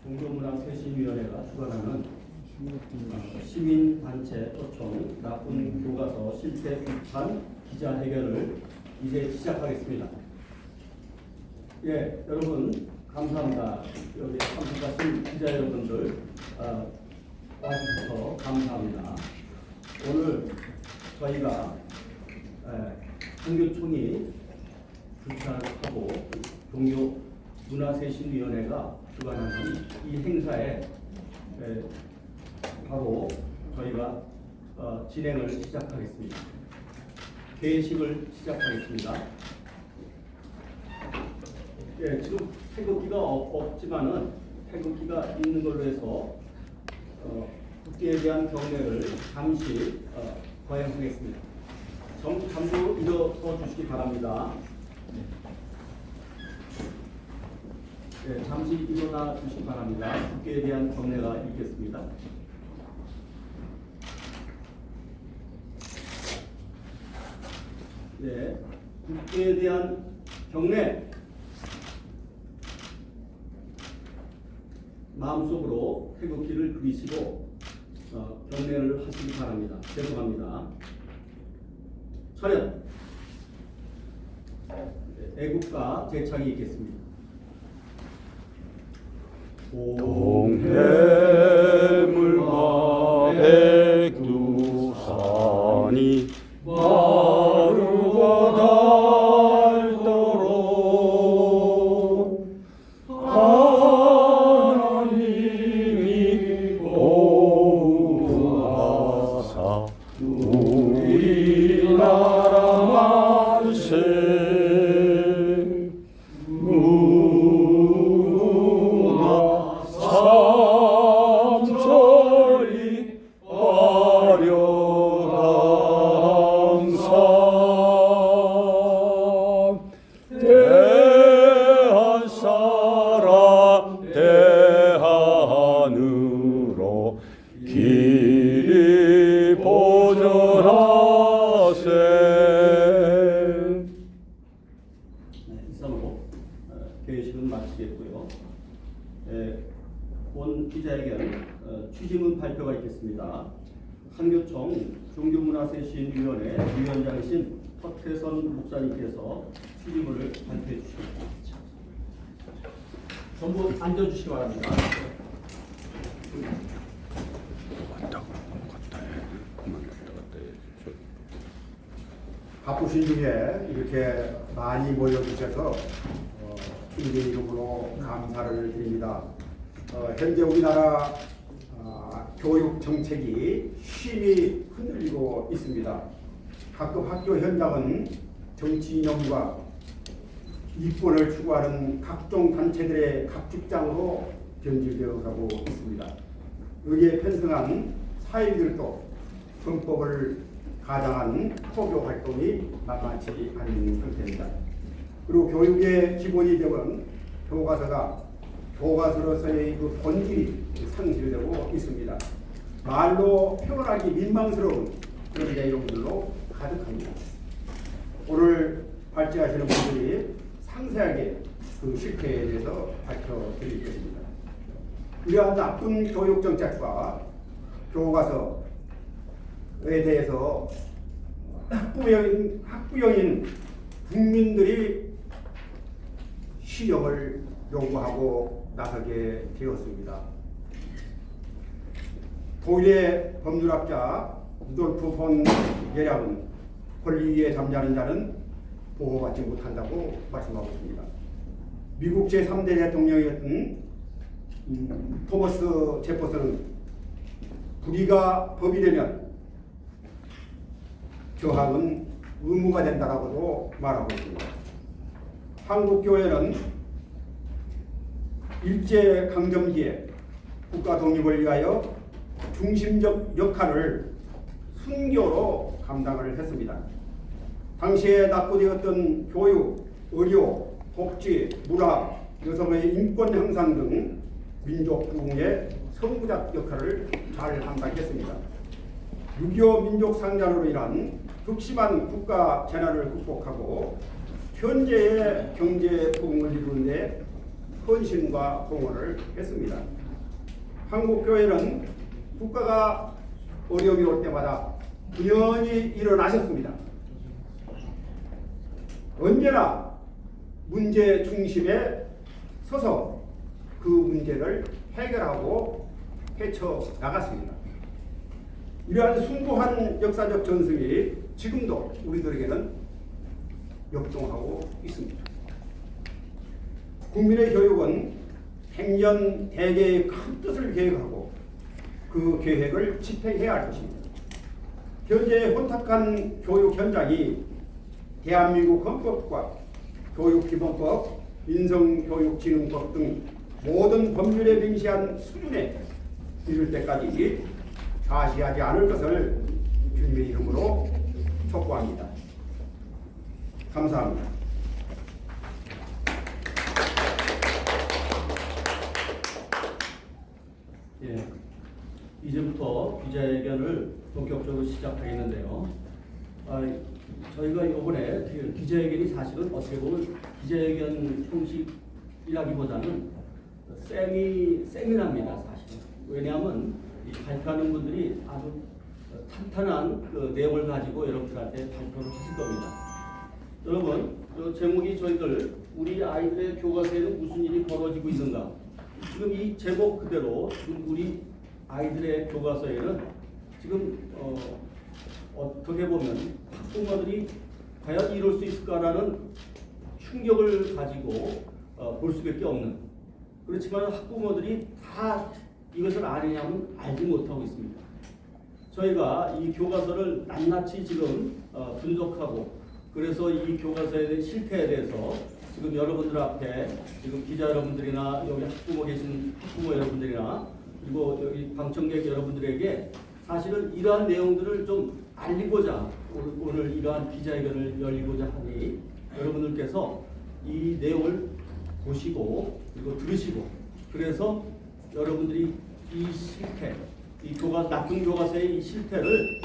종교문화쇄신위원회가 주관하는 시민단체 초청 나쁜 교과서 실태 비판 기자회견을 이제 시작하겠습니다. 예, 여러분 감사합니다. 여기 참석하신 기자 여러분들 와주셔서 감사합니다. 오늘 저희가 종교총이 주최하고 종교문화쇄신위원회가 주관하는 이 행사에 바로 저희가 진행을 시작하겠습니다. 개식을 시작하겠습니다. 예, 지금 태극기가 없지만은 태극기가 있는 걸로 해서 국기에 대한 경례를 잠시 거행하겠습니다. 잠시 일어서 주시기 바랍니다. 네, 잠시 일어나 주시기 바랍니다. 국기에 대한 경례가 있겠습니다. 네, 국기에 대한 경례 마음속으로 태극기를 그리시고 경례를 하시기 바랍니다. 죄송합니다. 차렷. 애국가 제창이 있겠습니다. 동해물과 백두산이 마르고 닳도록 하나님이 보호하사 우리나라 만세 길이 보존하세. 네, 이상으로 개회식은 마치겠고요. 본 기자회견 취지문 발표가 있겠습니다. 한교총 종교문화쇄신위원회 위원장이신 허태선 목사님께서 취지문을 발표해 주시겠습니다. 전부 앉아주시기 바랍니다. 바쁘신 중에 이렇게 많이 모여주셔서 주님의 이름으로 감사를 드립니다. 현재 우리나라 교육 정책이 심히 흔들리고 있습니다. 각급 학교 현장은 정치 이념과 이권을 추구하는 각종 단체들의 각축장으로 변질되어 가고 있습니다. 여기에 편성한 사회인들도 헌법을 가장한 포교 활동이 만만치 않은 상태입니다. 그리고 교육의 기본이 되는 교과서로서의 그 본질이 상실되고 있습니다. 말로 표현하기 민망스러운 그런 내용들로 가득합니다. 오늘 발제하시는 분들이 상세하게 그 실태에 대해서 밝혀드리겠습니다. 이러한 나쁜 교육 정책과 교과서에 대해서 학부형인 국민들이 시정을 요구하고 나서게 되었습니다. 독일의 법률학자 루돌프 폰 게량은 권리 위에 잠자는 자는 보호받지 못한다고 말씀하고 있습니다. 미국 제3대 대통령이었던 토머스 제퍼슨은 불의가 법이 되면 저항은 의무가 된다라고도 말하고 있습니다. 한국교회는 일제강점기에 국가 독립을 위하여 중심적 역할을 순교로 감당을 했습니다. 당시에 낙후되었던 교육, 의료, 복지, 문화, 여성의 인권 향상 등 민족 부흥의 선구자 역할을 잘 감당했습니다. 6.25 민족 상잔으로 인한 극심한 국가 재난을 극복하고 현재의 경제 부흥을 이루는데 헌신과 공헌을 했습니다. 한국교회는 국가가 어려움이 올 때마다 분연히 일어나셨습니다. 언제나 문제 중심에 서서 그 문제를 해결하고 헤쳐나갔습니다. 이러한 숭고한 역사적 전승이 지금도 우리들에게는 역동하고 있습니다. 국민의 교육은 백년대계의 큰 뜻을 계획하고 그 계획을 집행해야 할 것입니다. 현재 혼탁한 교육 현장이 대한민국 헌법과 교육기본법, 인성교육진흥법 등 모든 법률에 명시한 수준에 이를 때까지 좌시하지 않을 것을 주님의 이름으로 촉구합니다. 감사합니다. 예, 이제부터 기자회견을 본격적으로 시작하겠는데요. 저희가 이번에 기자회견이 사실은 어떻게 보면 기자회견 형식이라기보다는 세미나입니다, 사실. 왜냐하면 이 발표하는 분들이 아주 탄탄한 그 내용을 가지고 여러분들한테 발표를 하실 겁니다. 여러분, 제목이 저희들 우리 아이들의 교과서에는 무슨 일이 벌어지고 있는가? 지금 이 제목 그대로 지금 우리 아이들의 교과서에는 지금 어떻게 보면 학부모들이 과연 이룰 수 있을까라는 충격을 가지고 볼 수밖에 없는, 그렇지만 학부모들이 다 이것을 아느냐면 알지 못하고 있습니다. 저희가 이 교과서를 낱낱이 지금 분석하고, 그래서 이 교과서에 대한 실태에 대해서 지금 여러분들 앞에 지금 기자 여러분들이나 여기 학부모 계신 학부모 여러분들이나 그리고 여기 방청객 여러분들에게 사실은 이러한 내용들을 좀 알리고자 오늘 이러한 기자회견을 열리고자 하니, 여러분들께서 이 내용을 보시고 그리고 들으시고, 그래서 여러분들이 이 실태, 이 나쁜 교과서의 이 실태를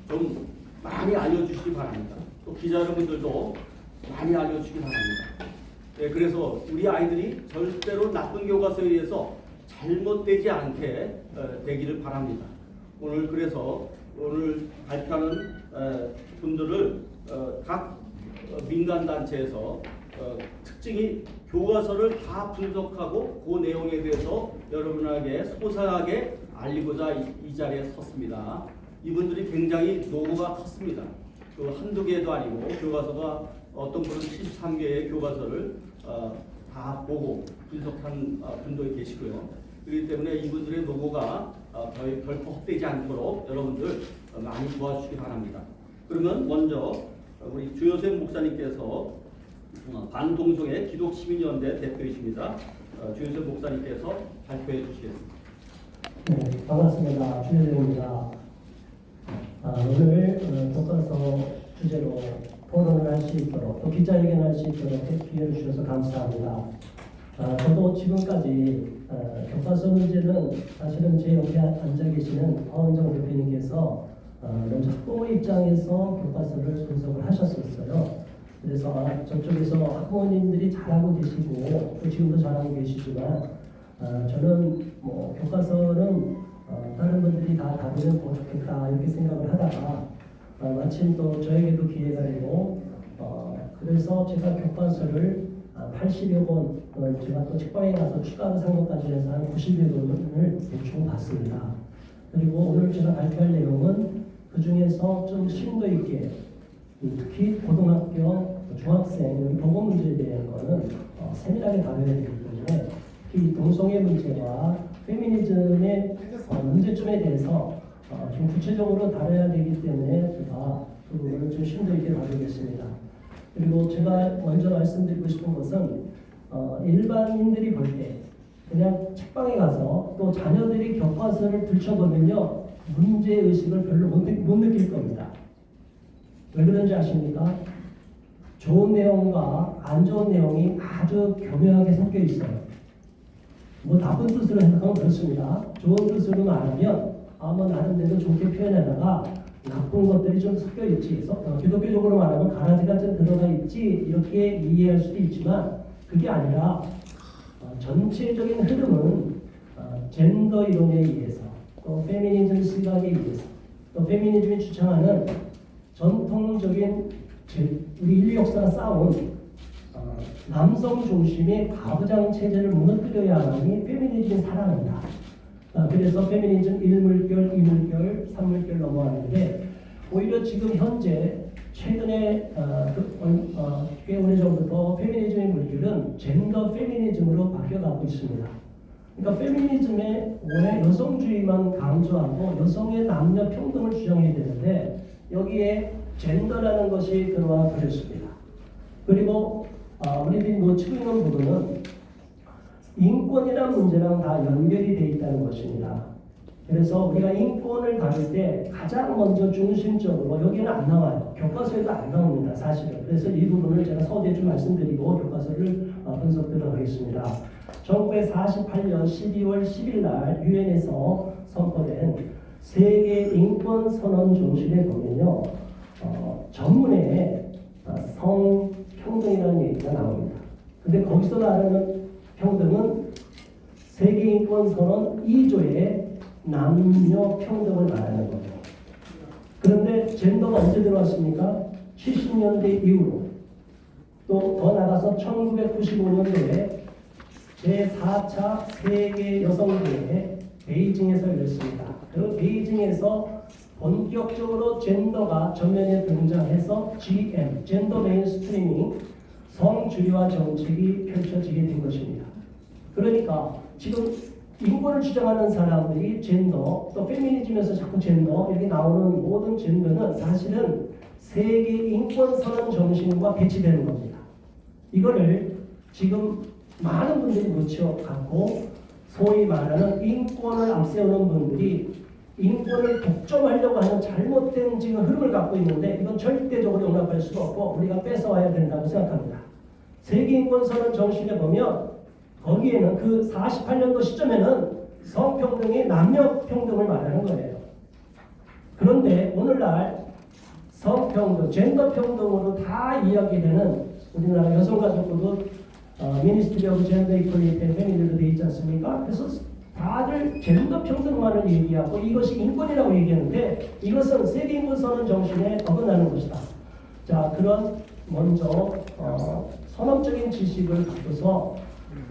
좀 많이 알려주시기 바랍니다. 또 기자 여러분들도 많이 알려주시기 바랍니다. 네, 그래서 우리 아이들이 절대로 나쁜 교과서에 의해서 잘못되지 않게 되기를 바랍니다. 오늘 그래서 오늘 발표하는 분들을 각 민간단체에서 특징이 교과서를 다 분석하고 그 내용에 대해서 여러분에게 소상하게 알리고자 이 자리에 섰습니다. 이분들이 굉장히 노고가 컸습니다. 그 한두 개도 아니고 교과서가 어떤 분은 13개의 교과서를 다 보고 분석한 분도 계시고요. 그렇기 때문에 이분들의 노고가 결코 헛되지 않도록 여러분들 많이 도와주시기 바랍니다. 그러면 먼저 우리 주요셉 목사님께서 반동성의 기독시민연대 대표이십니다. 주요셉 목사님께서 발표해 주시겠습니다. 네, 반갑습니다. 주요셉입니다. 오늘 교과서 주제로 토론을 할 수 있도록 또 기자회견할 수 있도록 기회를 주셔서 감사합니다. 저도 지금까지 교과서 문제는 사실은 제 옆에 앉아 계시는 허은정 대표님께서 먼저 학부모 입장에서 교과서를 분석을 하셨었어요. 그래서 저쪽에서 학부모님들이 잘하고 계시고 또 지금도 잘하고 계시지만 저는 뭐 교과서는 다른 분들이 다 다루면 더 좋겠다 이렇게 생각을 하다가 마침 또 저에게도 기회가 되고 그래서 제가 교과서를 80여 권 제가 또 책방에 가서 추가로 산 것까지 해서 한 90여 권을 대충 봤습니다. 그리고 오늘 제가 발표할 내용은 그 중에서 좀 심도 있게 특히 고등학교, 중학생 보건 문제에 대한 거는 세밀하게 다뤄야 되기 때문에 특히 동성애 문제와 페미니즘의 문제점에 대해서 좀 구체적으로 다뤄야 되기 때문에 제가 그 부분을 좀 심도 있게 다루겠습니다. 그리고 제가 먼저 말씀드리고 싶은 것은 일반인들이 볼 때 그냥 책방에 가서 또 자녀들이 교과서를 들춰보면요 문제의식을 별로 못 느낄 겁니다. 왜 그런지 아십니까? 좋은 내용과 안 좋은 내용이 아주 교묘하게 섞여 있어요. 뭐 나쁜 뜻으로 생각하면 그렇습니다. 좋은 뜻으로 말하면 뭐 나름대로 좋게 표현하다가 나쁜 것들이 좀 섞여 있지. 기독교적으로 말하면 가라지가 좀 들어가 있지 이렇게 이해할 수도 있지만 그게 아니라 전체적인 흐름은 젠더 이론에 의해서 또 페미니즘 시각에 의해서 또 페미니즘이 주창하는 전통적인 우리 인류 역사가 쌓아온 남성 중심의 가부장 체제를 무너뜨려야만이 페미니즘이 살아난다. 그래서 페미니즘 1물결, 2물결, 3물결 넘어왔는데 오히려 지금 현재 최근에 꽤 오래전부터 페미니즘의 물결은 젠더 페미니즘으로 바뀌어가고 있습니다. 그러니까 페미니즘의 원래 여성주의만 강조하고 여성의 남녀 평등을 주장해야 되는데 여기에 젠더라는 것이 들어와 버렸습니다. 그리고 우리들이 놓치고 있는 부분은 인권이라는 문제랑 다 연결이 되어 있다는 것입니다. 그래서 우리가 인권을 다룰 때 가장 먼저 중심적으로 여기는 안 나와요. 교과서에도 안 나옵니다. 사실은. 그래서 이 부분을 제가 서두에 좀 말씀드리고 교과서를 분석하도록 하겠습니다. 1948년 12월 10일 날 유엔에서 선포된 세계 인권 선언 정신에 보면요. 전문에 성평등이라는 얘기가 나옵니다. 근데 거기서 말하는 평등은 세계인권선언 2조의 남녀 평등을 말하는 거죠. 그런데 젠더가 언제 들어왔습니까? 70년대 이후로 또 더 나가서 1995년도에 제4차 세계 여성대회 베이징에서 열렸습니다. 그 베이징에서 본격적으로 젠더가 전면에 등장해서 GM, 젠더 메인스트리밍, 성주의화 정책이 펼쳐지게 된 것입니다. 그러니까 지금 인권을 주장하는 사람들이 젠더, 또 페미니즘에서 자꾸 젠더, 여기 나오는 모든 젠더는 사실은 세계 인권 선언 정신과 배치되는 겁니다. 이거를 지금 많은 분들이 놓쳐갖고 소위 말하는 인권을 앞세우는 분들이 인권을 독점하려고 하는 잘못된 지금 흐름을 갖고 있는데 이건 절대적으로 용납할 수가 없고 우리가 뺏어와야 된다고 생각합니다. 세계인권선언 정신에 보면 거기에는 그 48년도 시점에는 성평등이 남녀평등을 말하는 거예요. 그런데 오늘날 성평등, 젠더평등으로 다 이야기되는 우리나라 여성가족부도 미니스트리 오브 젠더 이퀄리티 앤 페미니즘도 되어 있지 않습니까? 그래서 다들 젠더 평등만을 얘기하고 이것이 인권이라고 얘기하는데 이것은 세계인권선언 정신에 어긋나는 것이다. 자, 그런 먼저 선언적인 지식을 갖고서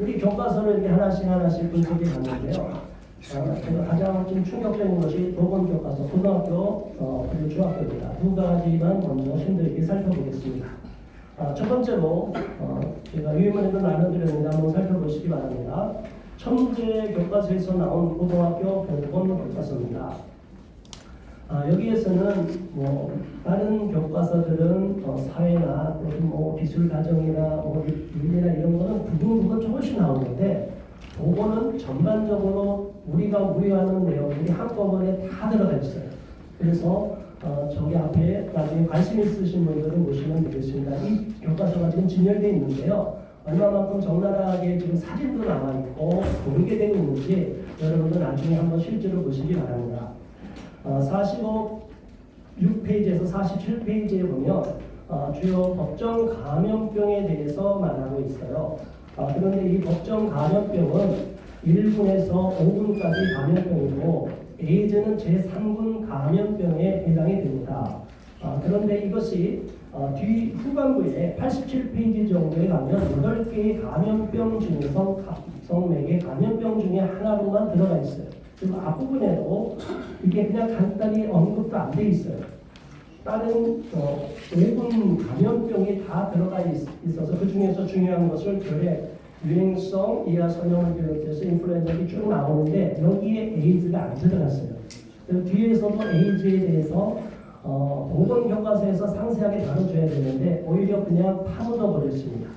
우리 교과서를 이렇게 하나씩 분석해 갔는데요. 가장 좀 충격적인 것이 도건 교과서, 고등학교 그리고 중학교입니다. 두 가지만 먼저 힘들게 살펴보겠습니다. 첫 번째로 제가 위문에도 나눠드렸는데 한번 살펴보시기 바랍니다. 천재 교과서에서 나온 고등학교 보건 교과서입니다. 여기에서는 다른 교과서들은 사회나 기술 과정이나 윤리나 이런 거는 부분 조금씩 나오는데 보건은 전반적으로 우리가 우려하는 내용들이 한꺼번에 다 들어가 있어요. 그래서 저기 앞에 나중에 관심 있으신 분들은 보시면 되겠습니다. 이 교과서가 지금 진열되어 있는데요. 얼마만큼 적나라하게 지금 사진도 나와 있고 공개되고 있는지 여러분들 나중에 한번 실제로 보시기 바랍니다. 46페이지에서 47페이지에 보면 주요 법정 감염병에 대해서 말하고 있어요. 그런데 이 법정 감염병은 1군에서 5군까지 감염병이고 에이즈는 제3군 감염병에 해당이 됩니다. 그런데 이것이 뒤 후반부에 87페이지 정도에 가면 8개의 감염병 중에서 성매개 감염병 중에 하나로만 들어가 있어요. 그리고 앞부분에도 이게 그냥 간단히 언급도 안 돼 있어요. 다른 5군 감염병이 다 들어가 있어서 그 중에서 중요한 것을 결핵, 유행성, 이하 선형을 비롯해서 인플루엔자가 쭉 나오는데 여기에 에이즈가 안 들어갔어요. 그래서 뒤에서도 에이즈에 대해서 보건 교과서에서 상세하게 다뤄줘야 되는데 오히려 그냥 파묻어 버렸습니다.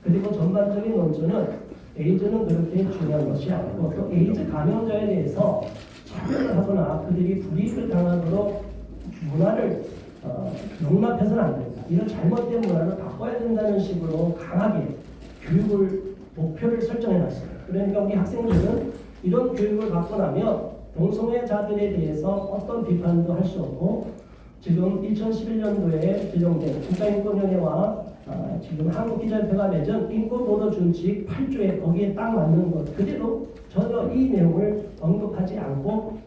그리고 전반적인 논조는 에이즈는 그렇게 중요한 것이 아니고 또 에이즈 감염자에 대해서 차별을 하거나 그들이 불이익을 당하도록 문화를 용납해서는 안 된다. 이런 잘못된 문화를 바꿔야 된다는 식으로 강하게 교육을 목표를 설정해 놨어요. 그러니까 우리 학생들은 이런 교육을 받고 나면 동성애자들에 대해서 어떤 비판도 할 수 없고 지금 2011년도에 제정된 국가인권위원회와 지금 한국기자협회가 맺은 인권보도준칙 8조에 거기에 딱 맞는 것 그대로 전혀 이 내용을 언급하지 않고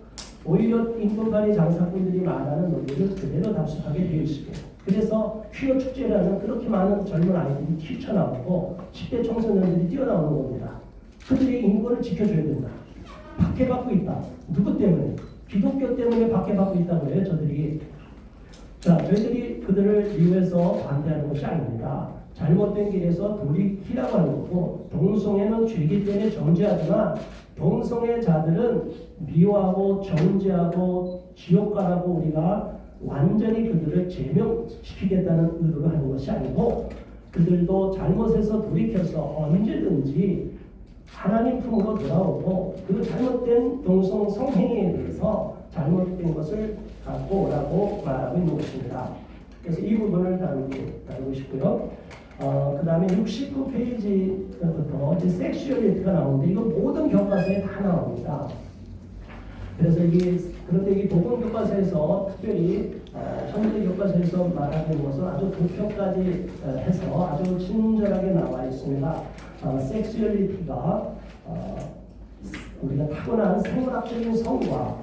오히려 인권관리 장사꾼들이 말하는 논리를 그대로 답습하게 되어 있습니다. 그래서 퀴어 축제라는 그렇게 많은 젊은 아이들이 튀쳐나오고 10대 청소년들이 뛰어나오는 겁니다. 그들의 인권을 지켜줘야 된다. 박해받고 있다. 누구 때문에? 기독교 때문에 박해받고 있다고 해요, 저들이. 자, 저희들이 그들을 미워해서 반대하는 것이 아닙니다. 잘못된 길에서 돌이키라고 하는 거고, 동성애는 죄기 때문에 정죄하지만 동성애자들은 미워하고 정죄하고 지옥 가라고 우리가 완전히 그들을 제명시키겠다는 의도로 하는 것이 아니고, 그들도 잘못해서 돌이켜서 언제든지 하나님 품으로 돌아오고 그 잘못된 동성 성행위에 대해서 잘못된 것을 갖고 오라고 말하고 있는 것입니다. 그래서 이 부분을 다루고 싶고요. 그 다음에 69페이지부터 이제 섹슈얼리티가 나오는데 이거 모든 교과서에 다 나옵니다. 그래서 이게 그런데 이 복음 교과서에서 특별히 현대 교과서에서 말하는 것은 아주 도표까지 해서 아주 친절하게 나와 있습니다. 섹슈얼리티가 우리가 타고난 생물학적인 성과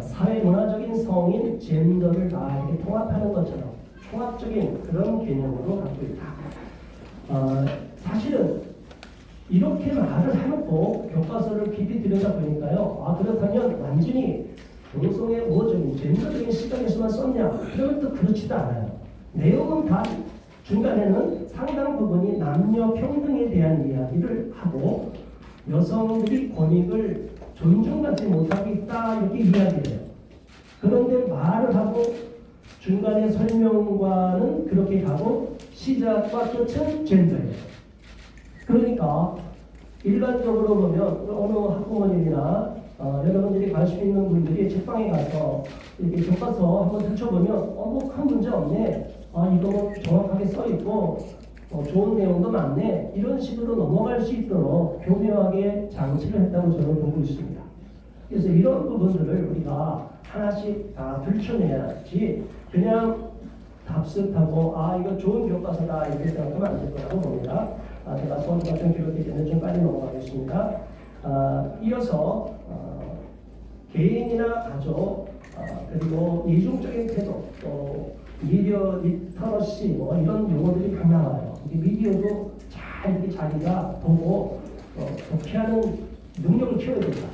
사회문화적인 성인 젠더를 다 이렇게 통합하는 것처럼 총합적인 그런 개념으로 갖고 있다. 사실은 이렇게 말을 해놓고 교과서를 깊이 들여다보니까요. 그렇다면 완전히 동성애 우호적인 젠더적인 시각에서만 썼냐? 그러면 또 그렇지도 않아요. 내용은 다 중간에는 상당 부분이 남녀 평등에 대한 이야기를 하고 여성들이 권익을 존중받지 못하고 있다 이렇게 이야기를 해요. 그런데 말을 하고 중간에 설명과는 그렇게 가고 시작과 끝은 젠더예요. 그러니까 일반적으로 보면 어느 학부모님이나 여러분들이 관심 있는 분들이 책방에 가서 이렇게 교과서 한번 펼쳐보면 뭐 큰 문제 없네. 이거 뭐 정확하게 써있고 좋은 내용도 많네. 이런 식으로 넘어갈 수 있도록 교묘하게 장치를 했다고 저는 보고 있습니다. 그래서 이런 부분들을 우리가 하나씩 다 들춰내야지 그냥 답습하고 이거 좋은 교과서다 이렇게 생각하면 안 될 거라고 봅니다. 제가 서두가 좀 기록되기 때문에 좀 빨리 넘어가겠습니다. 이어서 개인이나 가족 그리고 이중적인 태도 또 미디어 리터러시 뭐 이런 용어들이 다 나와요. 미디어도 잘 이렇게 자기가 보고 독해하는 능력을 키워야 된다.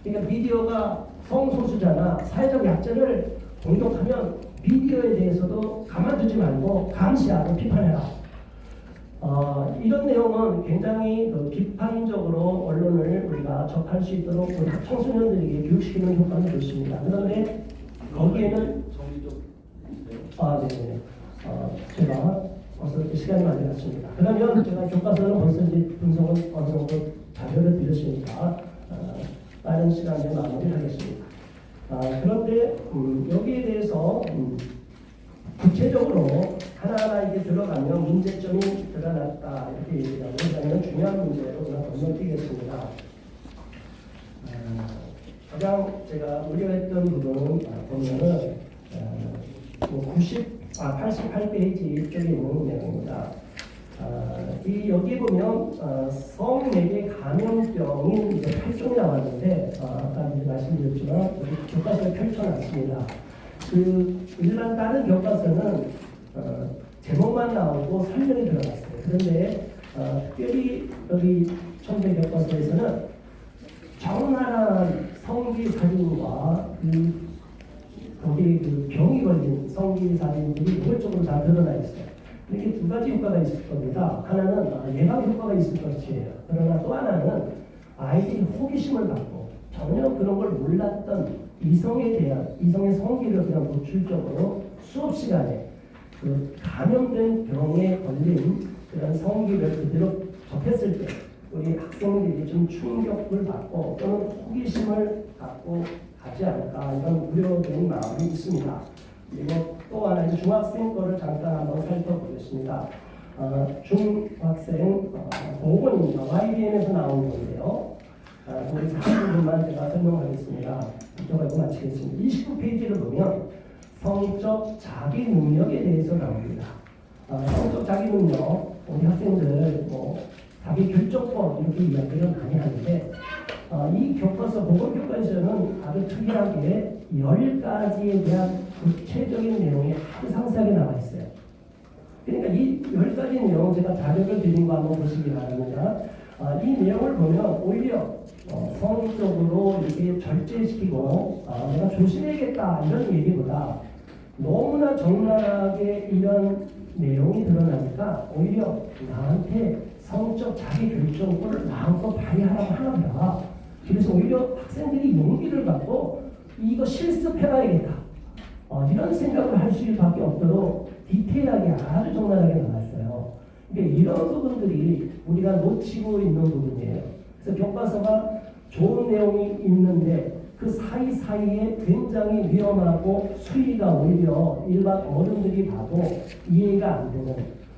그러니까 미디어가 성소수자나 사회적 약자를 공격하면 미디어에 대해서도 가만두지 말고 감시하고 비판해라. 이런 내용은 굉장히 비판적으로 언론을 우리가 접할 수 있도록 우리 청소년들에게 교육시키는 효과는 좋습니다. 그런데 거기에는 네네. 제가 벌써 이렇게 시간이 많이 갔습니다. 그러면 제가 교과서는 벌써 이제 분석은 어느 정도 자료를 드렸으니까 빠른 시간에 마무리하겠습니다. 그런데 여기에 대해서 구체적으로 하나하나 이게 들어가면 문제점이 드러났다 이렇게 얘기하고 있다면 중요한 문제로 제가 건너뛰겠습니다. 가장 제가 우려했던 부분은 보면은 88페이지 쪽에 있는 내용입니다. 여기 보면 성매개 감염병인 이제 8종이 나왔는데 아까 이제 말씀드렸지만 여기 교과서에 펼쳐놨습니다. 일반 다른 교과서는 제목만 나오고 설명이 들어갔어요. 그런데 특별히 여기 청대 교과서에서는 적나라한 성기 사진과 거기 병이 걸린 성기 사진들이 노골적으로 다 드러나 있어요. 이렇게 두 가지 효과가 있을 겁니다. 하나는 예방 효과가 있을 것이에요. 그러나 또 하나는 아이들이 호기심을 갖고 전혀 그런 걸 몰랐던 이성에 대한 이성의 성기를 그냥 노출적으로 수업 시간에 감염된 병에 걸린 그런 성기를 그대로 접했을 때 우리 학생들이 좀 충격을 받고 또는 호기심을 갖고 가지 않을까 이런 우려되는 마음이 있습니다. 그리고 또 하나 중학생 거를 잠깐 한번 살펴보겠습니다. 중학생 보건입니다. YBN에서 나온 건데요. 우리 40분만 제가 설명하겠습니다. 이쪽으로 마치겠습니다. 29페이지를 보면 성적 자기 능력에 대해서 나옵니다. 성적 자기 능력, 우리 학생들 뭐 자기 결정법 이렇게 이야기를 많이 하는데 이 교과서 보건교과서는 아주 특이하게 10가지에 대한 구체적인 내용이 아주 상세하게 나와 있어요. 그러니까 이 10가지 내용 제가 자료를 드린 거 한번 보시기 바랍니다. 이 내용을 보면 오히려 성적으로 이렇게 절제시키고 내가 조심해야겠다 이런 얘기보다 너무나 적나라하게 이런 내용이 드러나니까 오히려 나한테 성적 자기 결정권을 마음껏 발휘하라고 하나보다 그래서 오히려 학생들이 용기를 갖고 이거 실습해봐야겠다 이런 생각을 할 수밖에 없도록 디테일하게 아주 적나라하게 나왔어요. 그러니까 이런 부분들이 우리가 놓치고 있는 부분이에요. 그래서 교과서가 좋은 내용이 있는데 그 사이사이에 굉장히 위험하고 수위가 오히려 일반 어른들이 봐도 이해가 안 되는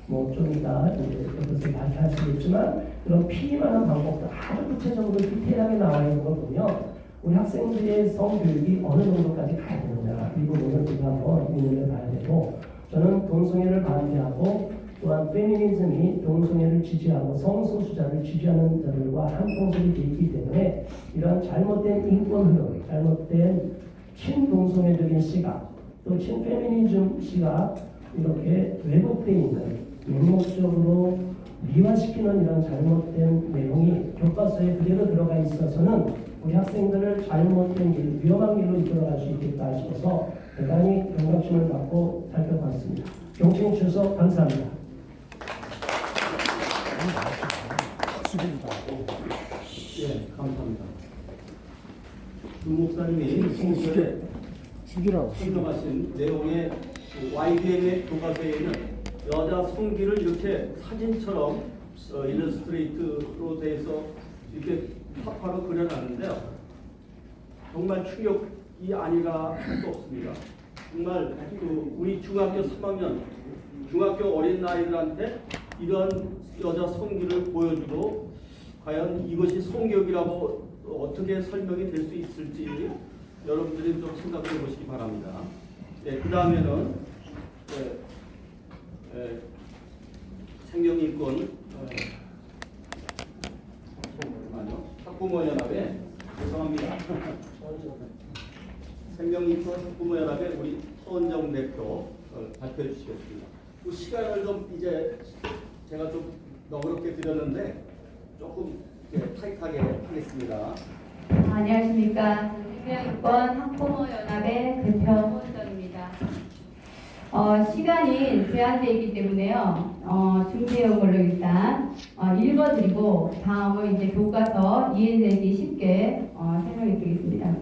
뭐 좀 이따 이것을 발표하시겠지만 그런 피임하는 방법도 아주 구체적으로 디테일하게 나와 있는 걸 보면 우리 학생들의 성교육이 어느 정도까지 가야 되느냐 이 부분을 우리가 한번 고민을 봐야 되고 저는 동성애를 반대하고 또한 페미니즘이 동성애를 지지하고 성소수자를 지지하는 자들과 한통속이 되어 있기 때문에 이런 잘못된 인권 흐름, 잘못된 친동성애적인 시각, 또 친페미니즘 시각 이렇게 왜곡되어 있는 맹목적으로 미화시키는 이런 잘못된 내용이 교과서에 그대로 들어가 있어서는 우리 학생들을 잘못된 길, 위험한 길로 이끌어갈 수 있겠다 싶어서 대단히 경각심을 갖고 살펴봤습니다. 경청해 주셔서 감사합니다. 예, 감사합니다. 주 목사님이 평소에 설명하신 내용의 YBM의 교과서에는 여자 성기를 이렇게 사진처럼 일러스트레이트로 돼서 이렇게 파파로 그려놨는데요. 정말 충격이 아니라 할 수 없습니다. 정말 우리 중학교 3학년, 중학교 어린 아이들한테 이런 여자 성기를 보여주고 과연 이것이 성교육이라고 어떻게 설명이 될 수 있을지 여러분들이 좀 생각해 보시기 바랍니다. 네, 그 다음에는 생명인권 학부모연합에 죄송합니다. 생명인권 학부모연합에 우리 서은정 대표 발표해 주시겠습니다. 그 시간을 좀 이제 제가 좀 너그럽게 드렸는데 조금 타이트하게 하겠습니다. 안녕하십니까. 생명인권 학부모연합의 대표 서은정입니다. 시간이 제한되어 있기 때문에요. 준비해온 걸로 일단 읽어드리고 다음은 이제 교과서 이해되기 쉽게 설명해 드리겠습니다.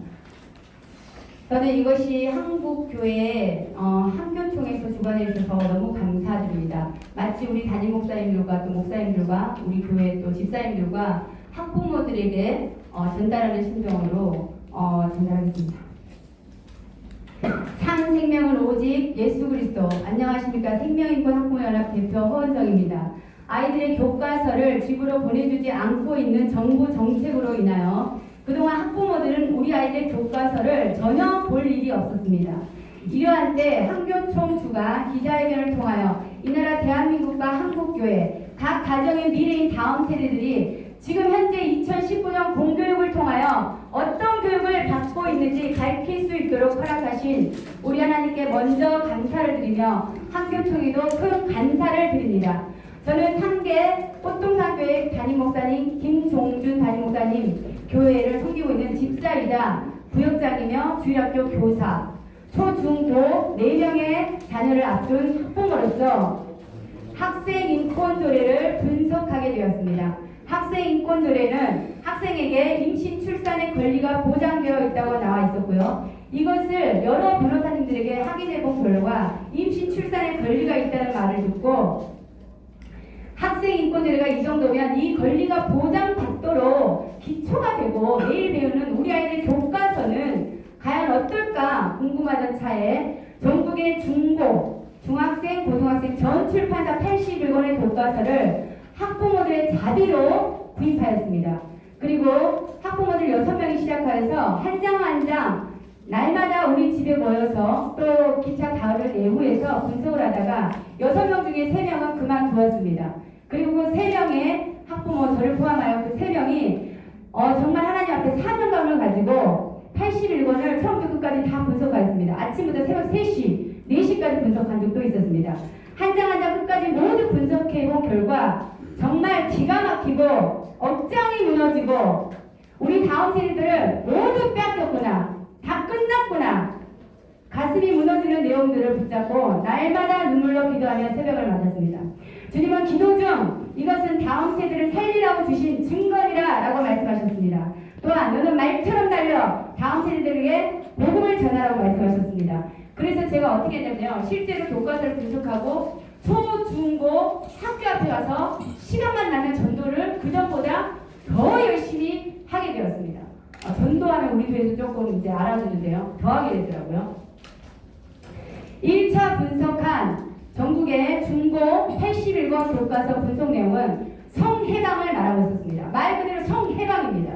저는 이것이 한국교회 한교총에서 주관해 주셔서 너무 감사드립니다. 마치 우리 담임 목사님들과 또 목사님들과 우리 교회 또 집사님들과 학부모들에게 전달하는 심정으로 전달하겠습니다. 참 생명은 오직 예수 그리스도. 안녕하십니까. 생명인권 학부모연합 대표 허은정입니다. 아이들의 교과서를 집으로 보내주지 않고 있는 정부 정책으로 인하여 그동안 학부모들은 우리 아이들 교과서를 전혀 볼 일이 없었습니다. 이러한 때 한교총 주가 기자회견을 통하여 이 나라 대한민국과 한국교회 각 가정의 미래인 다음 세대들이 지금 현재 2019년 공교육을 통하여 어떤 교육을 받고 있는지 밝힐 수 있도록 허락하신 우리 하나님께 먼저 감사를 드리며 한교총에도 큰 감사를 드립니다. 저는 상계 꽃동산교회 담임 목사님 김종준 담임 목사님 교회를 섬기고 있는 집사이자 부역장이며 주일학교 교사 초중고 4명의 자녀를 앞둔 학부모로서 학생 인권 조례를 분석하게 되었습니다. 학생 인권 조례는 학생에게 임신 출산의 권리가 보장되어 있다고 나와 있었고요. 이것을 여러 변호사님들에게 확인해 본 결과 임신 출산의 권리가 있다는 말을 듣고 학생 인권 조례가 이 정도면 이 권리가 보장받도록 기초가 되고 매일 배우는 우리 아이들 교과서는 과연 어떨까 궁금하던 차에 전국의 중고, 중학생, 고등학생 전 출판사 81권의 교과서를 학부모들의 자비로 구입하였습니다. 그리고 학부모들 6명이 시작하여서 한 장 한 장 날마다 우리 집에 모여서 또 기차 다음을 내후에서 분석을 하다가 6명 중에 3명은 그만두었습니다. 그리고 그 3명의 학부모, 저를 포함하여 그 3명이 정말 하나님 앞에 사명감을 가지고 81권을 처음부터 끝까지 다 분석하였습니다. 아침부터 새벽 3시, 4시까지 분석한 적도 있었습니다. 한 장 한 장 끝까지 모두 분석해본 결과 정말 기가 막히고 억장이 무너지고 우리 다음 세대들을 모두 뺏겼구나, 다 끝났구나, 가슴이 무너지는 내용들을 붙잡고 날마다 눈물로 기도하며 새벽을 맞았습니다. 주님은 기도 중 이것은 다음 세대를 살리라고 주신 증거이라 라고 말씀하셨습니다. 또한 너는 말처럼 달려 다음 세대들에게 복음을 전하라고 말씀하셨습니다. 그래서 제가 어떻게 했냐면요, 실제로 교과서를 분석하고 초, 중, 고 학교 앞에 가서 시간만 나면 전도를 그전보다 더 열심히 하게 되었습니다. 전도하면 우리 교회에서 조금 이제 알아주는데요, 더 하게 되더라고요. 1차 분석한 전국의 중고 81권 교과서 분석 내용은 성해방을 말하고 있었습니다. 말 그대로 성해방입니다.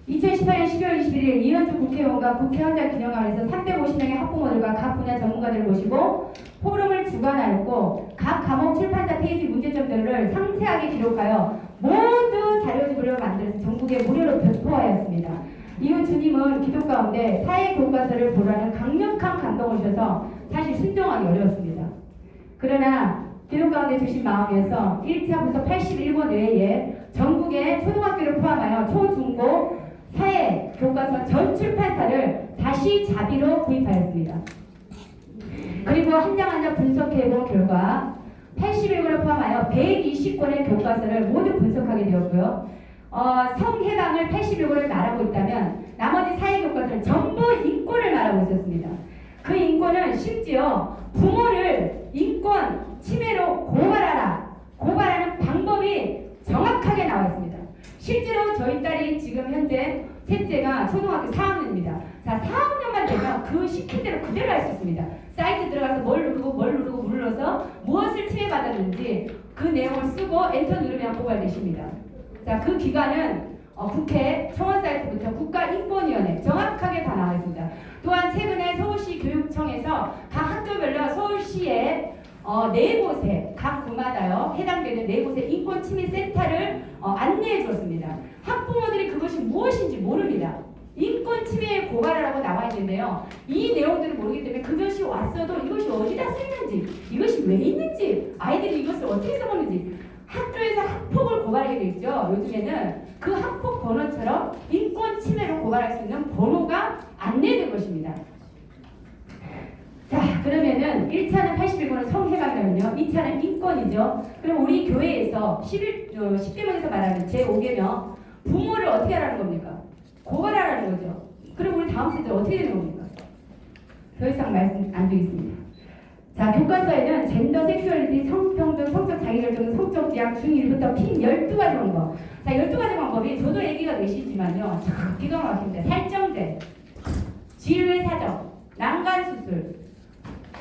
2018년 12월 21일 이현주 국회의원과 국회의원장 기념관에서 350명의 학부모들과 각 분야 전문가들을 모시고 포럼을 주관하였고 각 과목 출판사 페이지 문제점들을 상세하게 기록하여 모두 자료집을 만들어서 전국에 무료로 배포하였습니다. 이후 주님은 기도 가운데 사회 교과서를 보라는 강력한 감동을 주셔서 사실 순종하기 어려웠습니다. 그러나 기도 가운데 주신 마음에서 1차 분석 81권 외에 전국의 초등학교를 포함하여 초, 중, 고 사회 교과서 전 출판사를 다시 자비로 구입하였습니다. 그리고 한 장 한 장 분석해본 결과 81권을 포함하여 120권의 교과서를 모두 분석하게 되었고요. 성해방을 81권을 말하고 있다면 나머지 사회 교과서를 전부 인권을 말하고 있었습니다. 그 인권은 심지어 부모를 인권 침해로 고발하는 방법이 정확하게 나와 있습니다. 실제로 저희 딸이 지금 현재 셋째가 초등학교 4학년입니다. 자, 4학년만 되면 그 시킨 대로 그대로 할 수 있습니다. 사이트 들어가서 뭘 누르고 눌러서 무엇을 침해받았는지 그 내용을 쓰고 엔터 누르면 고발되십니다. 자, 그 기간은 국회 청원 사이트부터 국가인권위원회 정확하게 다 나와 있습니다. 또한 최근에 서울시 교육청에서 각 학교별로 서울시의 네 곳에 각 구마다요 해당되는 네 곳의 인권 침해 센터를 안내해 주었습니다. 학부모들이 그것이 무엇인지 모릅니다. 인권 침해에 고발하라고 나와 있는데요. 이 내용들을 모르기 때문에 그것이 왔어도 이것이 어디다 쓰는지, 이것이 왜 있는지, 아이들이 이것을 어떻게 써먹는지 학교에서 학폭을 고발하게 돼 있죠. 요즘에는 그 학폭 번호처럼 인권 침해로 고발할 수 있는 번호가 안내된 것입니다. 자, 그러면은 1차는 81권을 성해방이라면요, 2차는 인권이죠. 그럼 우리 교회에서 10계명에서 말하는 제5계명 부모를 어떻게 하라는 겁니까? 고발하라는 거죠. 그럼 우리 다음 세대 어떻게 되는 겁니까? 더 이상 말씀 안 드리겠습니다. 자, 교과서에는 젠더, 섹슈얼리티, 성평등, 성적 자기결정, 성적 지향 중 1부터 핀 12가지 방법. 자, 12가지 방법이 저도 얘기가 내시지만요, 참 기가 막힙니다. 살정제, 질외 사정, 난간 수술,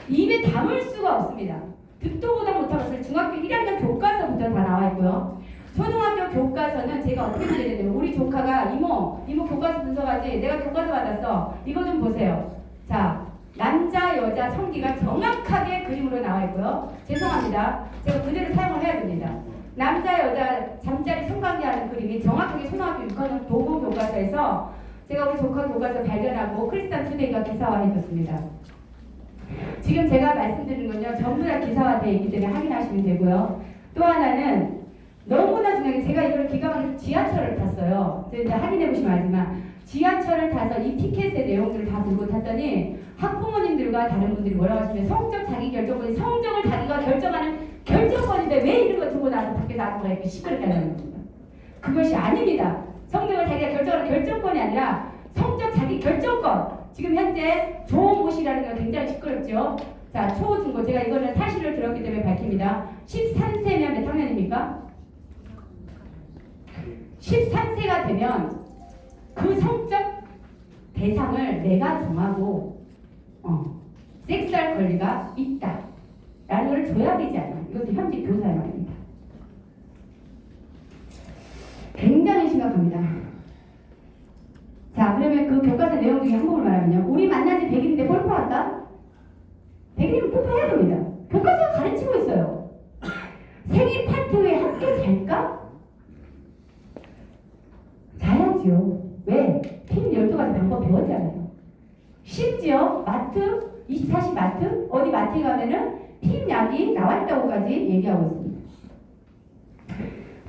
입에 담을 수가 없습니다. 듣도 보다 못한 것을 중학교 1학년 교과서부터 다 나와 있고요. 초등학교 교과서는 제가 어떻게 드리냐면 우리 조카가 이모 교과서 분석하지, 내가 교과서 받았어, 이거 좀 보세요. 자, 남자 여자 성기가 정확하게 그림으로 나와 있고요. 죄송합니다, 제가 그대로 사용을 해야 됩니다. 남자 여자 잠자리 성관계하는 그림이 정확하게 초등학교 6학년 도구 교과서에서 제가 우리 조카 교과서 발견하고 크리스탄 투데이가 기사화해줬습니다. 지금 제가 말씀드린 건요, 전부 다 기사화되어 있기 때문에 확인하시면 되고요. 또 하나는 너무나 중요한 게, 제가 이걸 기가 막혀서 지하철을 탔어요. 제가 이제 확인해 보시면 알지만 지하철을 타서 이 티켓의 내용들을 다 들고 탔더니 학부모님들과 다른 분들이 뭐라고 하시면 성적 자기결정권이 성적을 자기가 결정하는 결정권인데 왜 이런 거 들고 나서 밖에 나가서 이렇게 시끄럽게 하는 겁니다. 그것이 아닙니다. 성적을 자기가 결정하는 결정권이 아니라 성적 자기 결정권. 지금 현재 조모시라는 게 굉장히 시끄럽죠. 자, 초, 중고, 제가 이거는 사실을 들었기 때문에 밝힙니다. 13세면 몇 학년입니까? 13세가 되면 그 성적 대상을 내가 정하고 섹스할 권리가 있다 라는 걸 줘야 되지 않나요? 이것은 현직 교사의 말입니다. 굉장히 심각합니다. 자, 그러면 그 교과서 내용 중에 한 부분을 말하면요. 우리 만난 지 100일인데 뽀뽀할까? 100일이면 뽀뽀해야 됩니다. 교과서가 가르치고 있어요. 생일 파티 후에 함께 잘까? 자야지요. 왜? 필 12가지 방법 배웠잖아요. 심지어 마트, 24시 마트, 어디 마트에 가면은 필 약이 나왔다고까지 얘기하고 있습니다.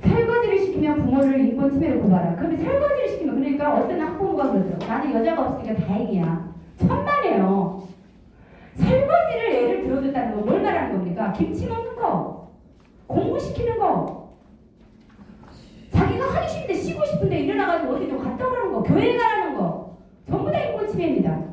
설거지를 시키면 부모를 인권 침해로 고발하라. 그러면 설거지를 시키면 그러니까 어떤 학부모가 그러죠. 나는 여자가 없으니까 다행이야. 천만에요. 설거지를 예를 들어줬다는 거 뭘 말하는 겁니까? 김치 먹는 거, 공부시키는 거, 자기가 하기 싫은데 쉬고 싶은데 일어나가지고 어디 좀 갔다 오라는 거, 교회 가라는 거, 전부 다 인권 침해입니다.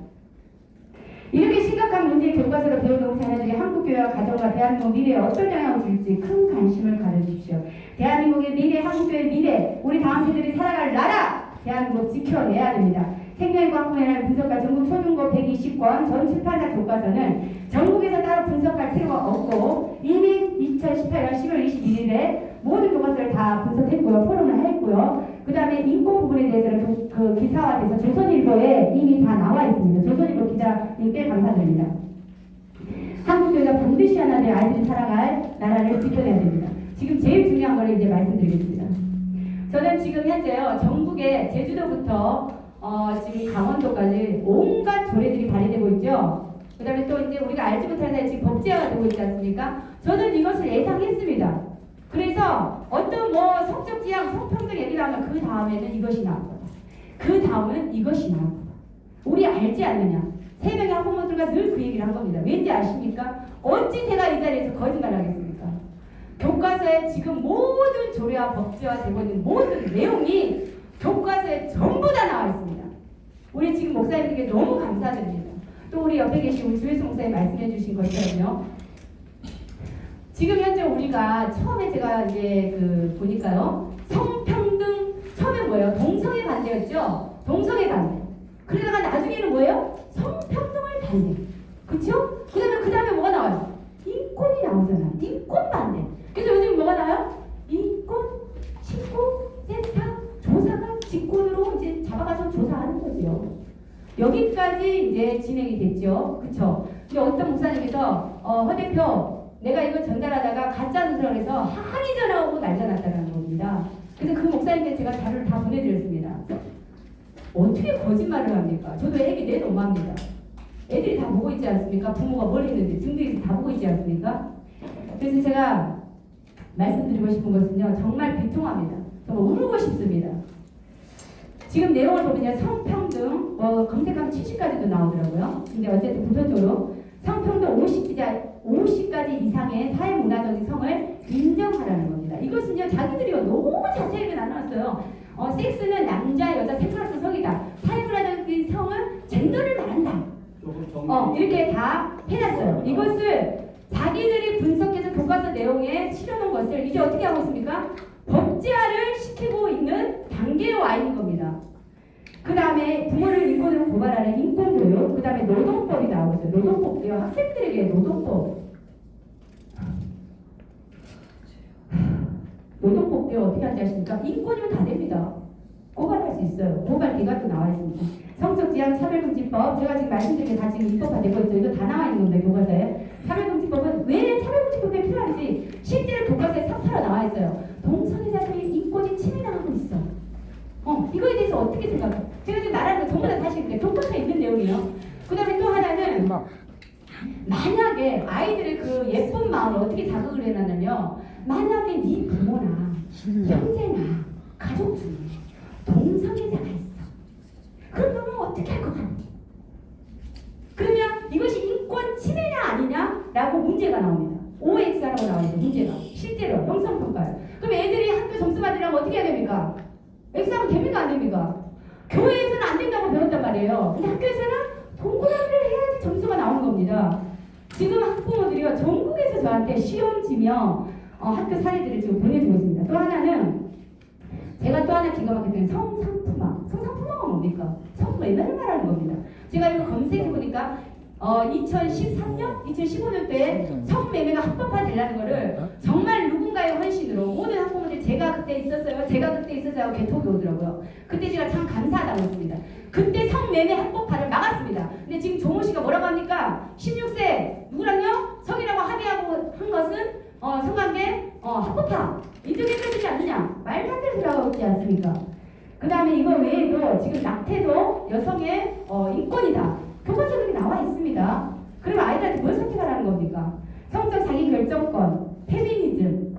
이렇게 심각한 문제의 교과서로 배우는 자녀들이 한국교회와 가정과 대한민국 미래에 어떤 영향을 줄지 큰 관심을 가져주십시오. 대한민국의 미래, 한국교회의 미래, 우리 다음 세대들이 살아갈 나라, 대한민국 지켜내야 됩니다. 생명과학문이라는 분석가 전국 초중고 120권 전 출판사 교과서는 전국에서 따로 분석할 필요가 없고 이미 2018년 10월 21일에 모든 교과서를 다 분석했고요. 포럼을 했고요. 그 다음에 인권 부분에 대해서는 그 기사화돼서 조선일보에 이미 다 나와 있습니다. 조선일보 기자님께 감사드립니다. 한국교회가 반드시 하나 될 아이들이 살아갈 나라를 지켜내야 됩니다. 지금 제일 중요한 걸 이제 말씀드리겠습니다. 저는 지금 현재요 전국에 제주도부터 지금 강원도까지 온갖 조례들이 발의되고 있죠. 그 다음에 또 이제 우리가 알지 못하는 사이에 지금 법제화가 되고 있지 않습니까? 저는 이것을 예상했습니다. 그래서 어떤 뭐 성적 지향, 성평등 얘기를 하면 그 다음에는 이것이 나올 거다. 그 다음은 이것이 나올 거다. 우리 알지 않느냐? 3명의 학부모들과 늘 그 얘기를 한 겁니다. 왠지 아십니까? 어찌 제가 이 자리에서 거짓말을 하겠습니까? 교과서에 지금 모든 조례와 법제화 되고 있는 모든 내용이 교과서에 전부 다 나와 있습니다. 우리 지금 목사님들께 너무 감사드립니다. 또 우리 옆에 계신 우리 주혜수 목사님 말씀해 주신 것처럼요. 지금 현재 우리가 처음에 제가 이제 보니까요. 성평등 처음에 뭐예요? 동성애 반대였죠? 동성애 반대. 그러다가 나중에는 뭐예요? 성평등을 반대. 그쵸? 그 다음에 뭐가 나와요? 인권이 나오잖아. 인권 반대. 그래서 요즘 뭐가 나와요? 인권, 신고, 센터, 조사가 직권으로 이제 잡아가서 조사하는 거죠. 여기까지 이제 진행이 됐죠. 그쵸? 근데 어떤 목사님께서, 허 대표, 내가 이거 전달하다가 가짜 누설을 해서 항의 전화 오고 난리 났다는 겁니다. 그래서 그 목사님께 제가 자료를 다 보내드렸습니다. 어떻게 거짓말을 합니까? 저도 애기 내놓습니다. 애들이 다 보고 있지 않습니까? 부모가 뭘 했는지 증거들이 다 보고 있지 않습니까? 그래서 제가 말씀드리고 싶은 것은요. 정말 비통합니다. 정말 울고 싶습니다. 지금 내용을 보면요. 성평등 검색하면 70까지도 나오더라고요. 근데 어쨌든 부서적으로 성평등 50가지 이상의 사회문화적인 성을 인정하라는 겁니다. 이것은요. 자기들이요. 너무 자세하게 나눠놨어요. 섹스는 남자, 여자 세플러스 성이다. 사회문화적인 성은 젠더를 말한다. 이렇게 다 해놨어요. 이것을 자기들이 분석해서 교과서 내용에 실어놓은 것을 이제 어떻게 하고 있습니까? 법제화를 시키고 있는 단계에 와 있는 겁니다. 그 다음에 부모를 인권으로 고발하는 인권교육, 그 다음에 노동법이 나오고 있어요. 노동법이요. 학생들에게 노동법. 노동법도 어떻게 하는지 아십니까? 인권이면 다 됩니다. 고발할 수 있어요. 고발 기각도 나와 있습니다. 성적지향 차별금지법, 제가 지금 말씀드린 게 다 지금 입법화되고 있죠. 이거 다 나와 있는 겁니다. 교과서에. 차별금지법은 왜 차별금지법이 필요한지 실제로 교과서에 3파로 나와 있어요. 동성애자들이 인권이 침해당하고 있어. 이거에 대해서 어떻게 생각해? 제가 지금 말하는 거 전부 다 사실 교과서에 있는 내용이에요. 그 다음에 또 하나는 만약에 아이들의 그 예쁜 마음을 어떻게 자극을 해놨냐면 만약에 네 부모나 형제나 가족 중에 동성애자가 있어. 그럼 너는 어떻게 할 것 같니? 그러면 이것이 인권 침해냐 아니냐라고 문제가 나옵니다. OX라고 나와있어요. 문제가. 실제로 형성평가요. 그럼 애들이 학교 점수 받으려면 어떻게 해야 됩니까? X하면 됩니까 안 됩니까? 교회에서는 안 된다고 배웠단 말이에요. 근데 학교에서는 동그라미를 해야지 점수가 나오는 겁니다. 지금 학부모들이요. 전국에서 저한테 시험지며 학교 사례들을 지금 보내주고 있습니다. 또 하나는 제가 또 하나 기가 막히게 성상품화. 성상품화가 뭡니까? 성매매를 말하는 겁니다. 제가 이거 검색해보니까 2013년, 2015년도에 성매매가 합법화되려는 거를 정말 누군가의 헌신으로 모든 학부모들이 제가 그때 있었어요. 제가 그때 있었어요. 하고 개톡이 오더라고요. 그때 제가 참 감사하다고 했습니다. 그때 성 성매매 합법화를 막았습니다. 근데 지금 조모 씨가 뭐라고 합니까? 16세 누구랑요? 성이라고 합의하고 한 것은 성관계 합법화 인정해주지 않느냐? 말도 안 되는 소리가 하고 있지 않습니까? 그 다음에 이거 외에도 지금 낙태도 여성의 인권이다. 교과서에 나와 있습니다. 그러면 아이들한테 뭘 선택하라는 겁니까? 성적 자기결정권, 페미니즘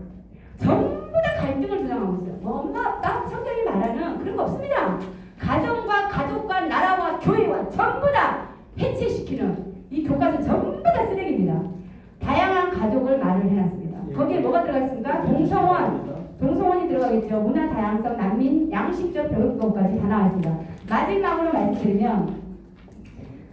전부 다 갈등을 조장하고 있어요. 엄마, 아빠, 성경이 말하는 그런 거 없습니다. 가정과 가족과 나라와 교회와 전부 다 해체시키는 이 교과서 전부 다 쓰레기입니다. 다양한 가족을 말을 해놨습니다. 거기에 뭐가 들어가 있습니까? 동성원이 들어가겠죠. 문화 다양성, 난민, 양식적 교육법까지 다 나왔습니다. 마지막으로 말씀드리면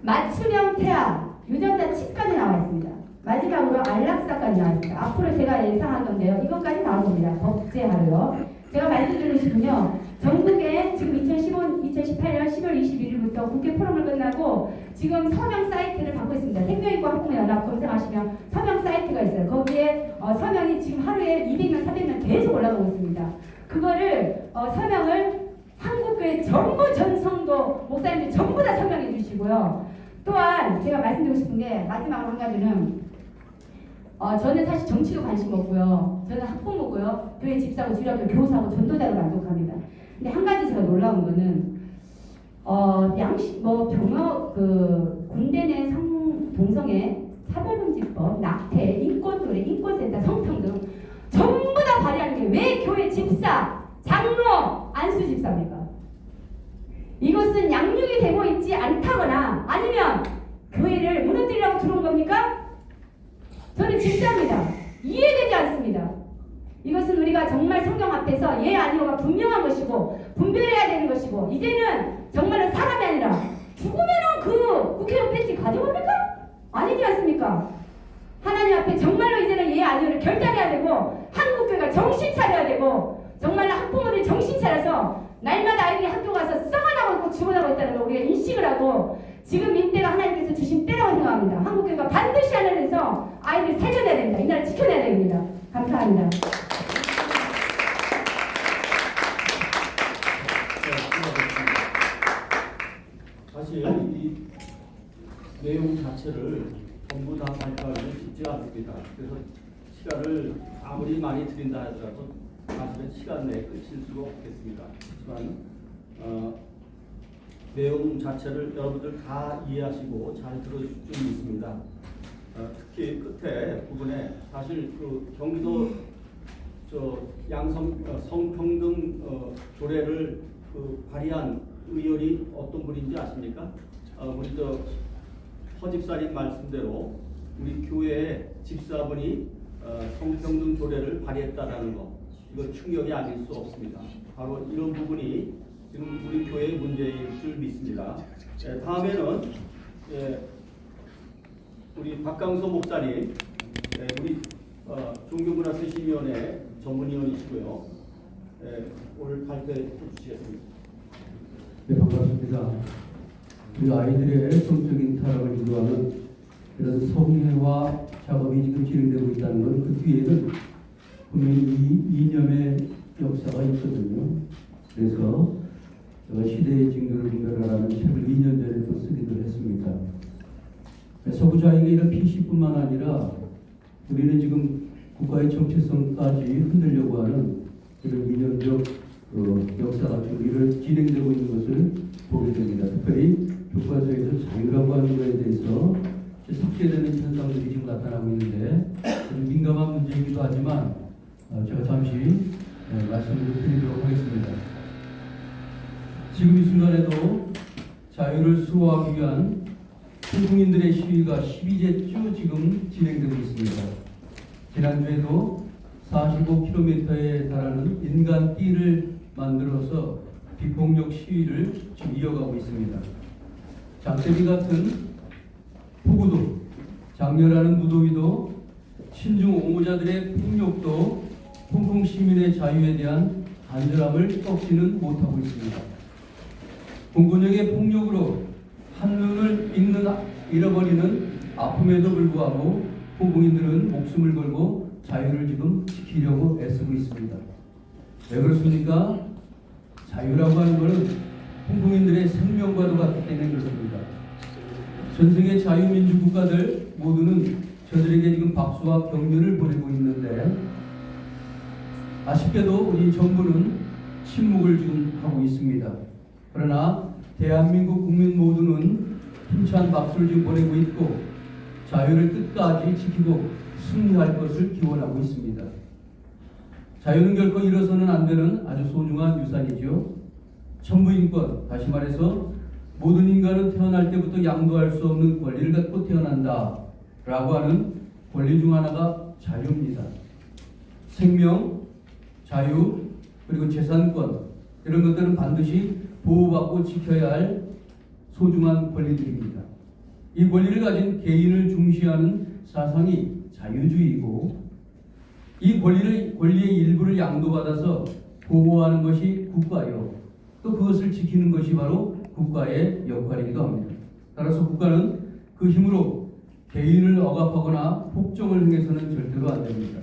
맞춤형 태아, 유전자 칩까지 나와 있습니다. 마지막으로 안락사까지 나와 있습니다. 앞으로 제가 예상한 건데요. 이것까지 나온 겁니다. 법제하고요. 제가 말씀드리고 싶은요. 전국에 지금 2018년 10월 21일부터 국회 포럼을 끝나고 지금 서명 사이트를 받고 있습니다. 생명인권 학부모연합 검색하시면 서명 사이트가 있어요. 거기에 서명이 지금 하루에 200명, 300명 계속 올라가고 있습니다. 그거를 서명을 한국교회 전부 전성도 목사님들 전부 다 서명해 주시고요. 또한 제가 말씀드리고 싶은 게 마지막으로 한 가지는 저는 사실 정치도 관심 없고요. 저는 학부모고요. 교회 집사고 주일학교 교사고 전도자로 만족합니다. 근데 한 가지 제가 놀라운 거는 병역 군대 내 동성애 차별금지법, 낙태, 인권노래, 인권센터, 성평등 전부 다 발의하는 게 왜 교회 집사, 장로, 안수 집사입니까? 이것은 양육이 되고 있지 않다거나 아니면 교회를 무너뜨리려고 들어온 겁니까? 저는 집사입니다. 이해되지 않습니다. 이것은 우리가 정말 성경 앞에서 예 아니오가 분명한 것이고 분별해야 되는 것이고 이제는 정말로 사람이 아니라 죽으면은 그 국회의원 폐지 가져갑니까? 아니지 않습니까? 하나님 앞에 정말로 이제는 예 아니오를 결단해야 되고 한국교회가 정신 차려야 되고 정말로 학부모들이 정신 차려서 날마다 아이들이 학교 가서 썩어나고 있고 죽어나고 있다는 걸 우리가 인식을 하고 지금 인때가 하나님께서 주신 때라고 생각합니다. 한국교회가 반드시 하나님께서 아이들 살려내야 됩니다. 이 나라 지켜내야 됩니다. 감사합니다. 사실 이 내용 자체를 전부 다 발표하기는 쉽지가 않습니다. 그래서 시간을 아무리 많이 드린다 하더라도 사실은 시간 내에 끝일 수가 없겠습니다. 하지만 내용 자체를 여러분들 다 이해하시고 잘 들어줄 줄 믿습니다. 특히 끝에 부분에 사실 그 경기도 성평등 조례를 발의한 의원이 어떤 분인지 아십니까? 우리 허집사님 말씀대로 우리 교회 집사분이 성평등 조례를 발의했다라는 거, 이거 충격이 아닐 수 없습니다. 바로 이런 부분이 지금 우리 교회의 문제일 줄 믿습니다. 다음에는 우리 박강소 목사님, 우리 종교문화쇄신위원회 전문위원이시고요. 오늘 발표해 주시겠습니다. 네, 반갑습니다. 우리 아이들의 성적인 타락을 유도하는 그런 성회와 작업이 지금 진행되고 있다는 건 그 뒤에는 분명히 이념의 역사가 있거든요. 그래서 제가 시대의 징조를 분별하라는 책을 2년 전에 또 쓰기도 했습니다. 서구자에게 이런 PC뿐만 아니라 우리는 지금 국가의 정체성까지 흔들려고 하는 그런 이념적 역사가 우리를 진행되고 있는 것을 보게 됩니다. 특별히 교과서에서 자유라고 하는 것에 대해서 삭제되는 현상들이 지금 나타나고 있는데 아주 민감한 문제이기도 하지만 제가 잠시 말씀을 드리도록 하겠습니다. 지금 이 순간에도 자유를 수호하기 위한 국민들의 시위가 12제쯤 지금 진행되고 있습니다. 지난주에도 45km에 달하는 인간띠를 만들어서 비폭력 시위를 지금 이어가고 있습니다. 장세기 같은 폭우도, 장렬하는 무더위도, 신중 옹호자들의 폭력도 홍콩 시민의 자유에 대한 간절함을 꺾지는 못하고 있습니다. 공권력의 폭력으로 한눈을 잃어버리는 아픔에도 불구하고 홍콩인들은 목숨을 걸고 자유를 지금 지키려고 애쓰고 있습니다. 왜 그렇습니까? 자유라고 하는 것은 홍콩인들의 생명과도 같기 때문에 전 세계 자유민주 국가들 모두는 저들에게 지금 박수와 격려를 보내고 있는데 아쉽게도 우리 정부는 침묵을 지금 하고 있습니다. 그러나 대한민국 국민 모두는 힘찬 박수를 지금 보내고 있고 자유를 끝까지 지키고 승리할 것을 기원하고 있습니다. 자유는 결코 잃어서는 안 되는 아주 소중한 유산이죠. 천부인권, 다시 말해서 모든 인간은 태어날 때부터 양도할 수 없는 권리를 갖고 태어난다 라고 하는 권리 중 하나가 자유입니다. 생명, 자유, 그리고 재산권 이런 것들은 반드시 보호받고 지켜야 할 소중한 권리들입니다. 이 권리를 가진 개인을 중시하는 사상이 자유주의이고 이 권리의 일부를 양도받아서 보호하는 것이 국가요. 또 그것을 지키는 것이 바로 국가의 역할이기도 합니다. 따라서 국가는 그 힘으로 개인을 억압하거나 폭정을 행해서는 절대로 안 됩니다.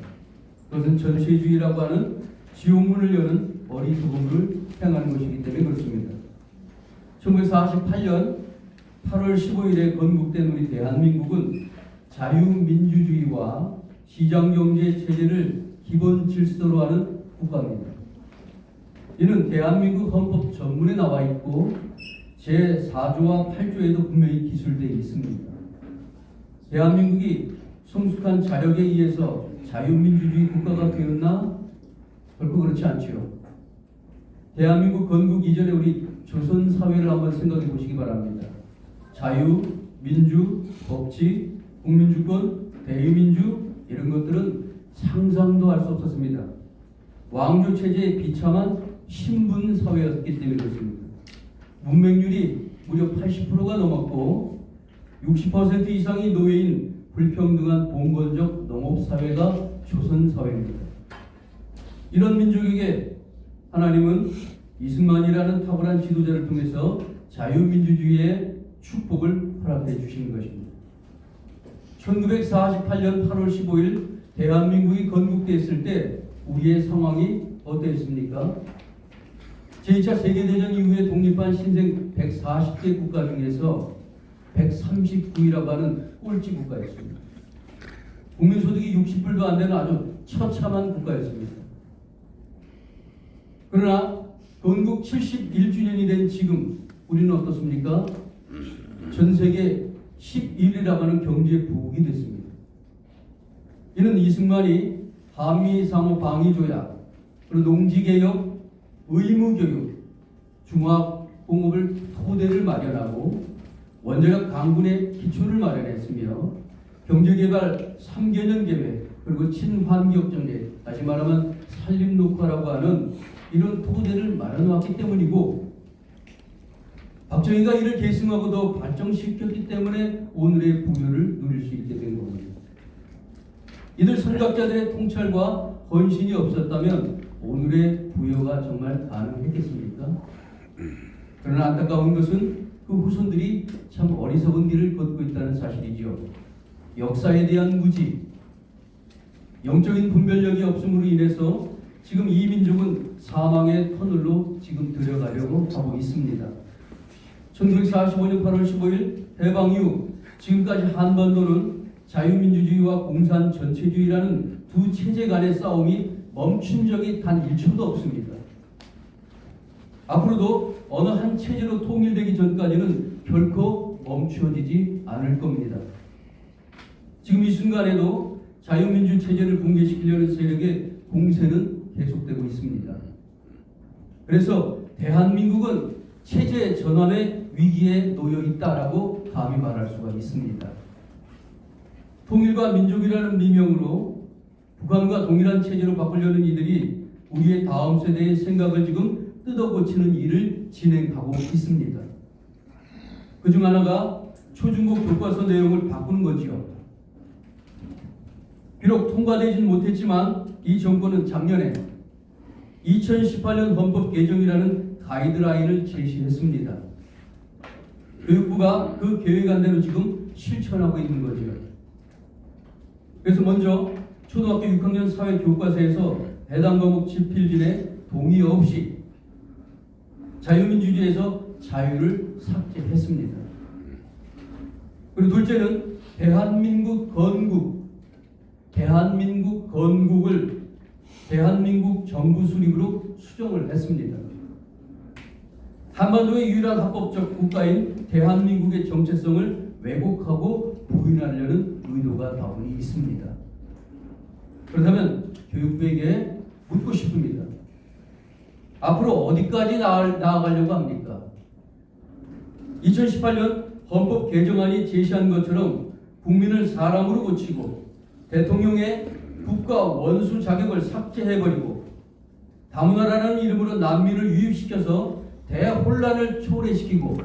그것은 전체주의라고 하는 지옥문을 여는 어리석음을 행하는 것이기 때문에 그렇습니다. 1948년 8월 15일에 건국된 우리 대한민국은 자유민주주의와 시장경제 체제를 기본 질서로 하는 국가입니다. 이는 대한민국 헌법 전문에 나와 있고 제4조와 8조에도 분명히 기술되어 있습니다. 대한민국이 성숙한 자력에 의해서 자유민주주의 국가가 되었나? 결코 그렇지 않지요. 대한민국 건국 이전에 우리 조선 사회를 한번 생각해 보시기 바랍니다. 자유, 민주, 법치, 국민주권, 대의민주 이런 것들은 상상도 할 수 없었습니다. 왕조 체제의 비참한 신분 사회였기 때문에 그렇습니다. 문맹률이 무려 80%가 넘었고 60% 이상이 노예인 불평등한 봉건적 농업사회가 조선사회입니다. 이런 민족에게 하나님은 이승만이라는 탁월한 지도자를 통해서 자유민주주의의 축복을 허락해 주신 것입니다. 1948년 8월 15일 대한민국이 건국됐을 때 우리의 상황이 어땠습니까? 제2차 세계대전 이후에 독립한 신생 140개 국가 중에서 139위라고 하는 꼴찌 국가였습니다. 국민소득이 60불도 안 되는 아주 처참한 국가였습니다. 그러나 건국 71주년이 된 지금 우리는 어떻습니까? 전 세계 11위라고 하는 경제 부국이 됐습니다. 이는 이승만이 한미상호방위조약, 그리고 농지개혁, 의무교육, 중화공업을 토대를 마련하고 원자력 강군의 기초를 마련했으며 경제개발 3개년 계획, 그리고 친환경정책, 다시 말하면 산림녹화라고 하는 이런 토대를 마련해왔기 때문이고 박정희가 이를 계승하고 더 발전시켰기 때문에 오늘의 부여를 누릴 수 있게 된 겁니다. 이들 선각자들의 통찰과 헌신이 없었다면 오늘의 부여가 정말 가능했겠습니까? 그러나 안타까운 것은 그 후손들이 참 어리석은 길을 걷고 있다는 사실이지요. 역사에 대한 무지, 영적인 분별력이 없음으로 인해서 지금 이 민족은 사망의 터널로 지금 들어가려고 하고 있습니다. 1945년 8월 15일 해방 이후 지금까지 한반도는 자유민주주의와 공산 전체주의라는 두 체제 간의 싸움이 멈춘 적이 단 1초도 없습니다. 앞으로도 어느 한 체제로 통일되기 전까지는 결코 멈추어지지 않을 겁니다. 지금 이 순간에도 자유민주 체제를 붕괴시키려는 세력의 공세는 계속되고 있습니다. 그래서 대한민국은 체제 전환의 위기에 놓여 있다라고 감히 말할 수가 있습니다. 통일과 민족이라는 미명으로 북한과 동일한 체제로 바꾸려는 이들이 우리의 다음 세대의 생각을 지금 뜯어고치는 일을 진행하고 있습니다. 그중 하나가 초중고 교과서 내용을 바꾸는 거지요. 비록 통과되진 못했지만 이 정권은 작년에 2018년 헌법 개정이라는 가이드라인을 제시했습니다. 교육부가 그 계획안대로 지금 실천하고 있는 거죠. 그래서 먼저 초등학교 6학년 사회교과서에서 해당 과목 집필진의 동의 없이 자유민주주의에서 자유를 삭제했습니다. 그리고 둘째는 대한민국 건국을 대한민국 정부 수립으로 수정을 했습니다. 한반도의 유일한 합법적 국가인 대한민국의 정체성을 왜곡하고 부인하려는 의도가 다분히 있습니다. 그렇다면 교육부에게 묻고 싶습니다. 앞으로 어디까지 나아가려고 합니까? 2018년 헌법 개정안이 제시한 것처럼 국민을 사람으로 고치고 대통령의 국가 원수 자격을 삭제해버리고 다문화라는 이름으로 난민을 유입시켜서 대혼란을 초래시키고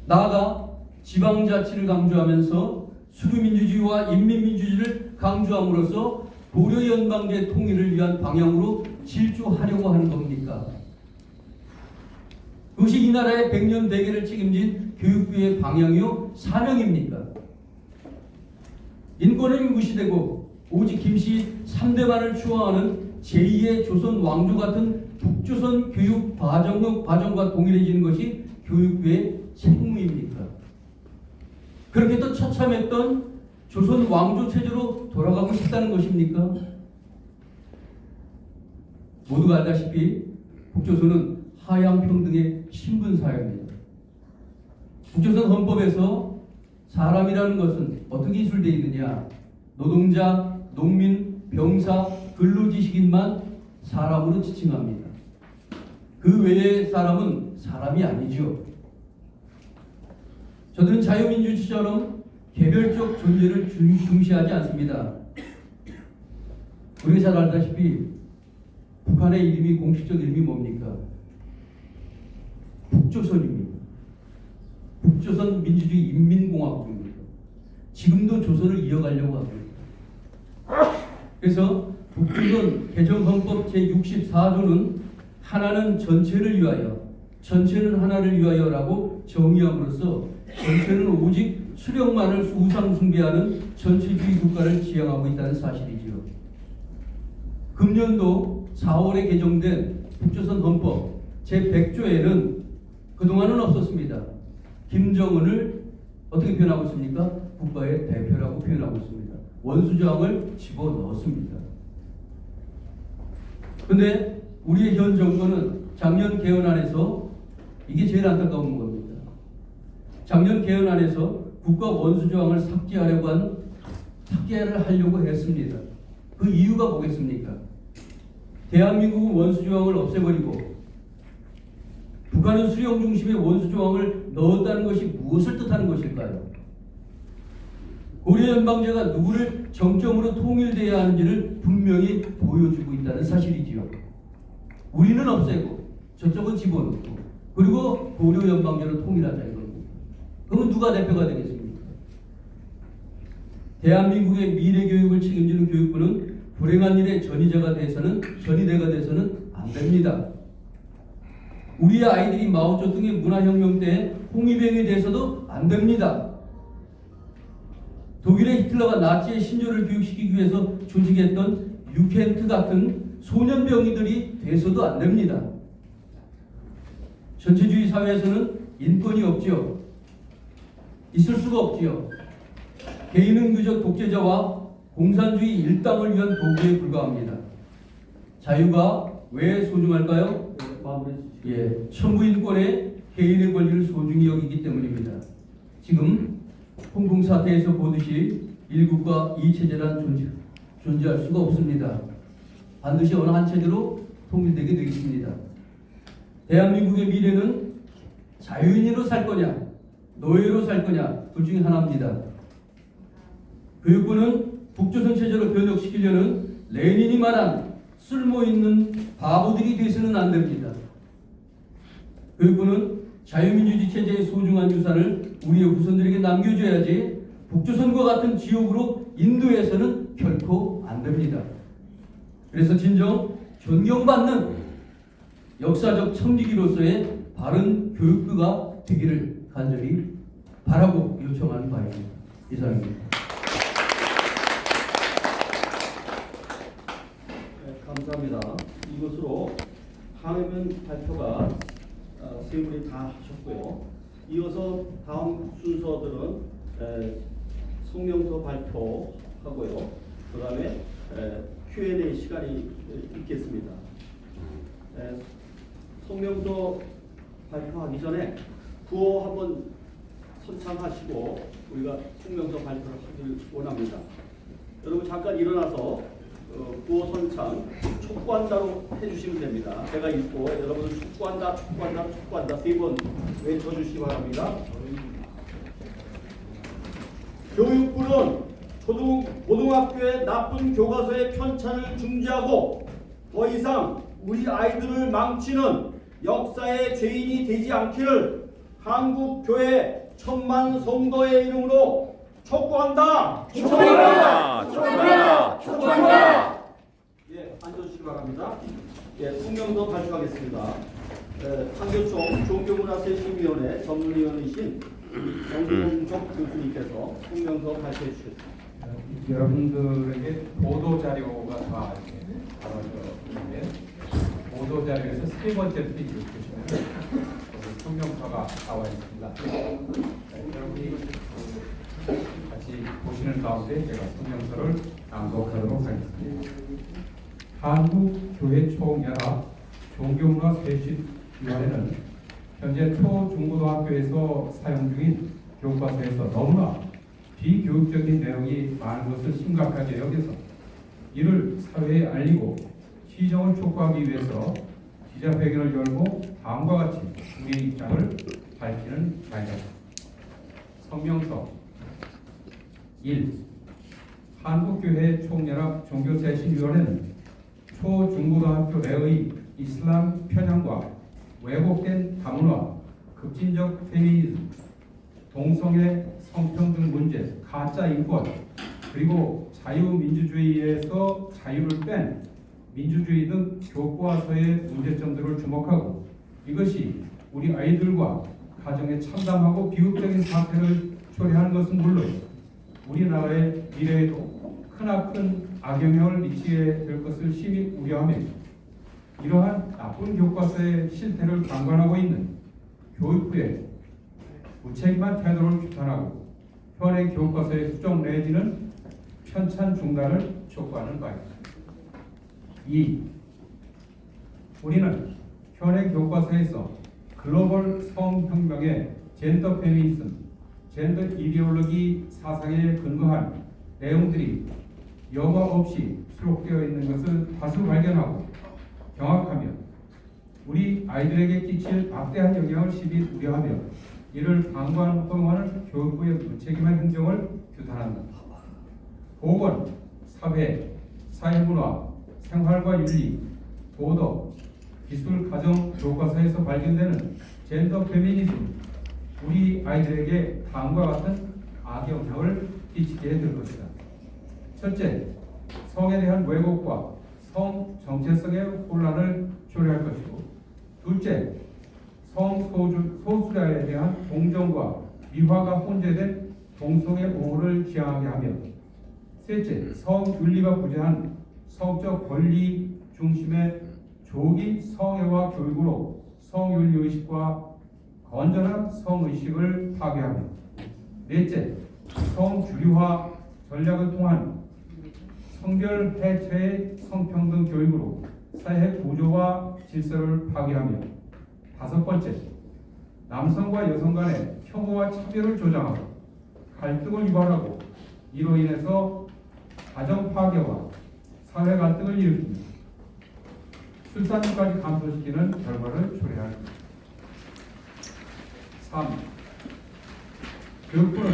나아가 지방자치를 강조하면서 수구민주주의와 인민민주주의를 강조함으로써 고려연방제 통일을 위한 방향으로 질주하려고 하는 겁니까? 그것이 이 나라의 100년 대계를 책임진 교육부의 방향이요 사명입니까? 인권은 무시되고 오직 김씨 3대만을 추앙하는 제2의 조선 왕조 같은 북조선 교육 과정과 동일해지는 것이 교육부의 책무입니까? 그렇게 또 처참했던 조선 왕조 체제로 돌아가고 싶다는 것입니까? 모두가 알다시피 북조선은 하향평등의 신분사회입니다. 북조선 헌법에서 사람이라는 것은 어떻게 기술되어 있느냐? 노동자, 농민, 병사, 근로지식인만 사람으로 지칭합니다. 그 외의 사람은 사람이 아니죠. 저들은 자유민주주의처럼 개별적 존재를 중시하지 않습니다. 우리가 잘 알다시피 북한의 이름이 공식적 이름이 뭡니까? 북조선입니다. 북조선 민주주의 인민공화국입니다. 지금도 조선을 이어가려고 합니다. 그래서 북조선 개정헌법 제64조는 하나는 전체를 위하여, 전체는 하나를 위하여라고 정의함으로써 전체는 오직 수령만을 우상 숭배하는 전체주의 국가를 지향하고 있다는 사실이지요. 금년도 4월에 개정된 북조선 헌법 제100조에는 그동안은 없었습니다. 김정은을 어떻게 표현하고 있습니까? 국가의 대표라고 표현하고 있습니다. 원수조항을 집어넣었습니다. 그런데 우리의 현 정권은 작년 개헌안에서 이게 제일 안타까운 겁니다. 작년 개헌안에서 국가 원수조항을 삭제를 하려고 했습니다. 그 이유가 뭐겠습니까? 대한민국은 원수조항을 없애버리고 북한은 수령 중심의 원수조항을 넣었다는 것이 무엇을 뜻하는 것일까요? 고려연방제가 누구를 정점으로 통일돼야 하는지를 분명히 보여주고 있다는 사실이지요. 우리는 없애고 저쪽은 집어넣고 그리고 고려연방제로 통일하자 이겁니다. 그러면 누가 대표가 되겠습니까? 대한민국의 미래교육을 책임지는 교육부는 불행한 일의 전이대가 돼서는 안 됩니다. 우리의 아이들이 마오쩌둥의 문화혁명 때 홍위병에 대해서도 안 됩니다. 독일의 히틀러가 나치의 신조를 교육시키기 위해서 조직했던 유켄트 같은 소년병이들이 돼서도 안 됩니다. 전체주의 사회에서는 인권이 없지요. 있을 수가 없지요. 개인은 그저 독재자와 공산주의 일당을 위한 도구에 불과합니다. 자유가 왜 소중할까요? 천부인권의 개인의 권리를 소중히 여기기 때문입니다. 지금 홍콩 사태에서 보듯이 일국과 이체제란 존재할 수가 없습니다. 반드시 어느 한 체제로 통일되게 되겠습니다. 대한민국의 미래는 자유인으로 살 거냐 노예로 살 거냐 둘 중에 하나입니다. 교육부는 북조선 체제로 변혁시키려는 레닌이 말한 쓸모있는 바보들이 돼서는 안 됩니다. 교육부는 자유민주주의 체제의 소중한 유산을 우리의 후손들에게 남겨줘야지 북조선과 같은 지옥으로 인도해서는 결코 안 됩니다. 그래서 진정 존경받는 역사적 청지기로서의 바른 교육부가 되기를 간절히 바라고 요청하는 바입니다. 이상입니다. 네, 감사합니다. 이것으로 항해문 발표가 세 분이 다 하셨고요. 이어서 다음 순서들은 성명서 발표하고요. 그 다음에 Q&A 시간이 있겠습니다. 성명서 발표하기 전에 구호 한번 선창하시고 우리가 성명서 발표를 하길 원합니다. 여러분 잠깐 일어나서 구호 선창 촉구한다로 해주시면 됩니다. 제가 읽고 여러분은 촉구한다, 촉구한다, 촉구한다 3번 외쳐주시기 바랍니다. 교육부는 고등학교의 나쁜 교과서의 편찬을 중지하고 더 이상 우리 아이들을 망치는 역사의 죄인이 되지 않기를 한국교회 천만 성도의 이름으로 촉구한다. 촉구한다. 촉구한다. 촉구한다. 예, 앉아주시기 바랍니다. 예, 성명서 발표하겠습니다. 한교총 종교문화쇄신위원회 전문위원이신 정동석 교수님께서 성명서 발표해 주시겠습니다. 여러분들에게 보도 자료가 다 이렇게 나와져 있는데 보도 자료에서 세 번째 페이지 보시면 성명서가 나와 있습니다. 여러분이 같이 보시는 가운데 제가 성명서를 낭독하도록 하겠습니다. 한국교회총연합 종교문화쇄신위원회는 현재 초, 중고등학교에서 사용 중인 교과서에서 너무나 비교육적인 내용이 많은 것을 심각하게 여겨서 이를 사회에 알리고 시정을 촉구하기 위해서 기자회견을 열고 다음과 같이 우리의 입장을 밝히는 자입니다. 성명서 1. 한국교회 총연합 종교쇄신위원회는 초, 중고등학교 내의 이슬람 편향과 왜곡된 다문화, 급진적 페미니즘, 동성애, 성평등 문제, 가짜 인권, 그리고 자유민주주의에서 자유를 뺀 민주주의 등 교과서의 문제점들을 주목하고 이것이 우리 아이들과 가정에 참담하고 비극적인 사태를 초래하는 것은 물론 우리나라의 미래에도 크나큰 악영향을 미치게 될 것을 심히 우려하며 이러한 나쁜 교과서의 실태를 방관하고 있는 교육부의 무책임한 태도를 규탄하고 현행 교과서의 수정 내지는 편찬 중단을 촉구하는 바입니다. 2. 우리는 현행 교과서에서 글로벌 성혁명의 젠더 페미니즘, 젠더 이데올로기 사상에 근거한 내용들이 여과 없이 수록되어 있는 것을 다수 발견하고 경악하며 우리 아이들에게 끼칠 막대한 영향을 심히 우려하며 이를 방관 허용하는 교육부의 무책임한 행정을 규탄한다. 보건, 사회, 사회문화, 생활과 윤리, 도덕, 기술, 가정 교과서에서 발견되는 젠더 페미니즘, 우리 아이들에게 다음과 같은 악영향을 끼치게 될 것이다. 첫째, 성에 대한 왜곡과 성 정체성의 혼란을 초래할 것이고, 둘째, 성소수자에 대한 동정과 미화가 혼재된 동성애 옹호를 지향하게 하며, 셋째, 성윤리가 부재한 성적 권리 중심의 조기 성애화 교육으로 성윤리의식과 건전한 성의식을 파괴하며, 넷째, 성주류화 전략을 통한 성별 해체의 성평등 교육으로 사회 구조와 질서를 파괴하며, 다섯 번째, 남성과 여성 간의 혐오와 차별을 조장하고 갈등을 유발하고 이로 인해서 가정 파괴와 사회 갈등을 일으키며 출산율까지 감소시키는 결과를 초래합니다. 3. 교육부는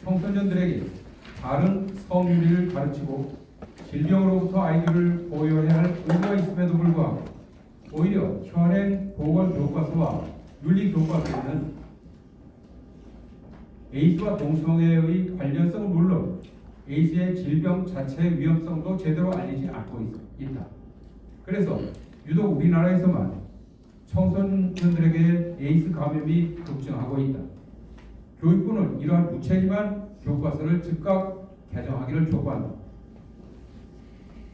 청소년들에게 바른 성윤리를 가르치고 질병으로부터 아이들을 보호해야 할 의무가 있음에도 불구하고 오히려 현행 보건 교과서와 윤리 교과서에는 에이즈와 동성애의 관련성은 물론 에이즈의 질병 자체의 위험성도 제대로 알리지 않고 있다. 그래서 유독 우리나라에서만 청소년들에게 에이즈 감염이 급증하고 있다. 교육부는 이러한 무책임한 교과서를 즉각 개정하기를 촉구한다.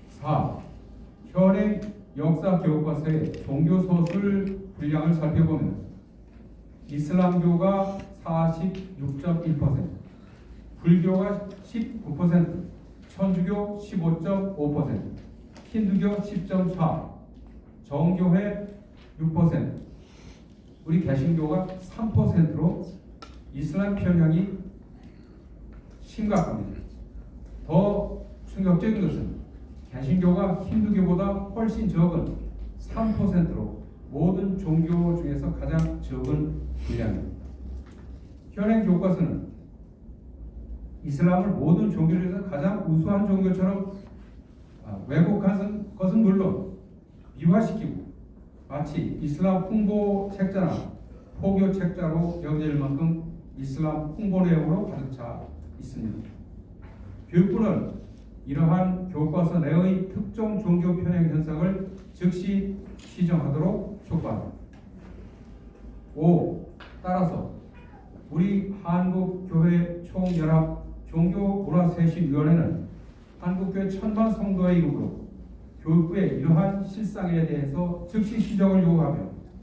4. 현행 역사 교과서의 종교 서술 분량을 살펴보면 이슬람교가 46.1%, 불교가 19%, 천주교 15.5%, 힌두교 10.4%, 정교회 6%, 우리 개신교가 3%로 이슬람 편향이 심각합니다. 더 충격적인 것은 개신교가 힌두교보다 훨씬 적은 3%로 모든 종교 중에서 가장 적은 분량입니다. 현행 교과서는 이슬람을 모든 종교 중에서 가장 우수한 종교처럼 왜곡한 것은 물론 미화시키고 마치 이슬람 홍보 책자나 포교 책자로 여겨질 만큼 이슬람 홍보 내용으로 가득 차 있습니다. 교육부는 이러한 교과서 내의 특정 종교 편향 현상을 즉시 시정하도록 촉구합니다. 5. 따라서 우리 한국교회 총연합 종교문화쇄신위원회는 한국교회 천만 성도의 이름으로 교육부의 이러한 실상에 대해서 즉시 시정을 요구하며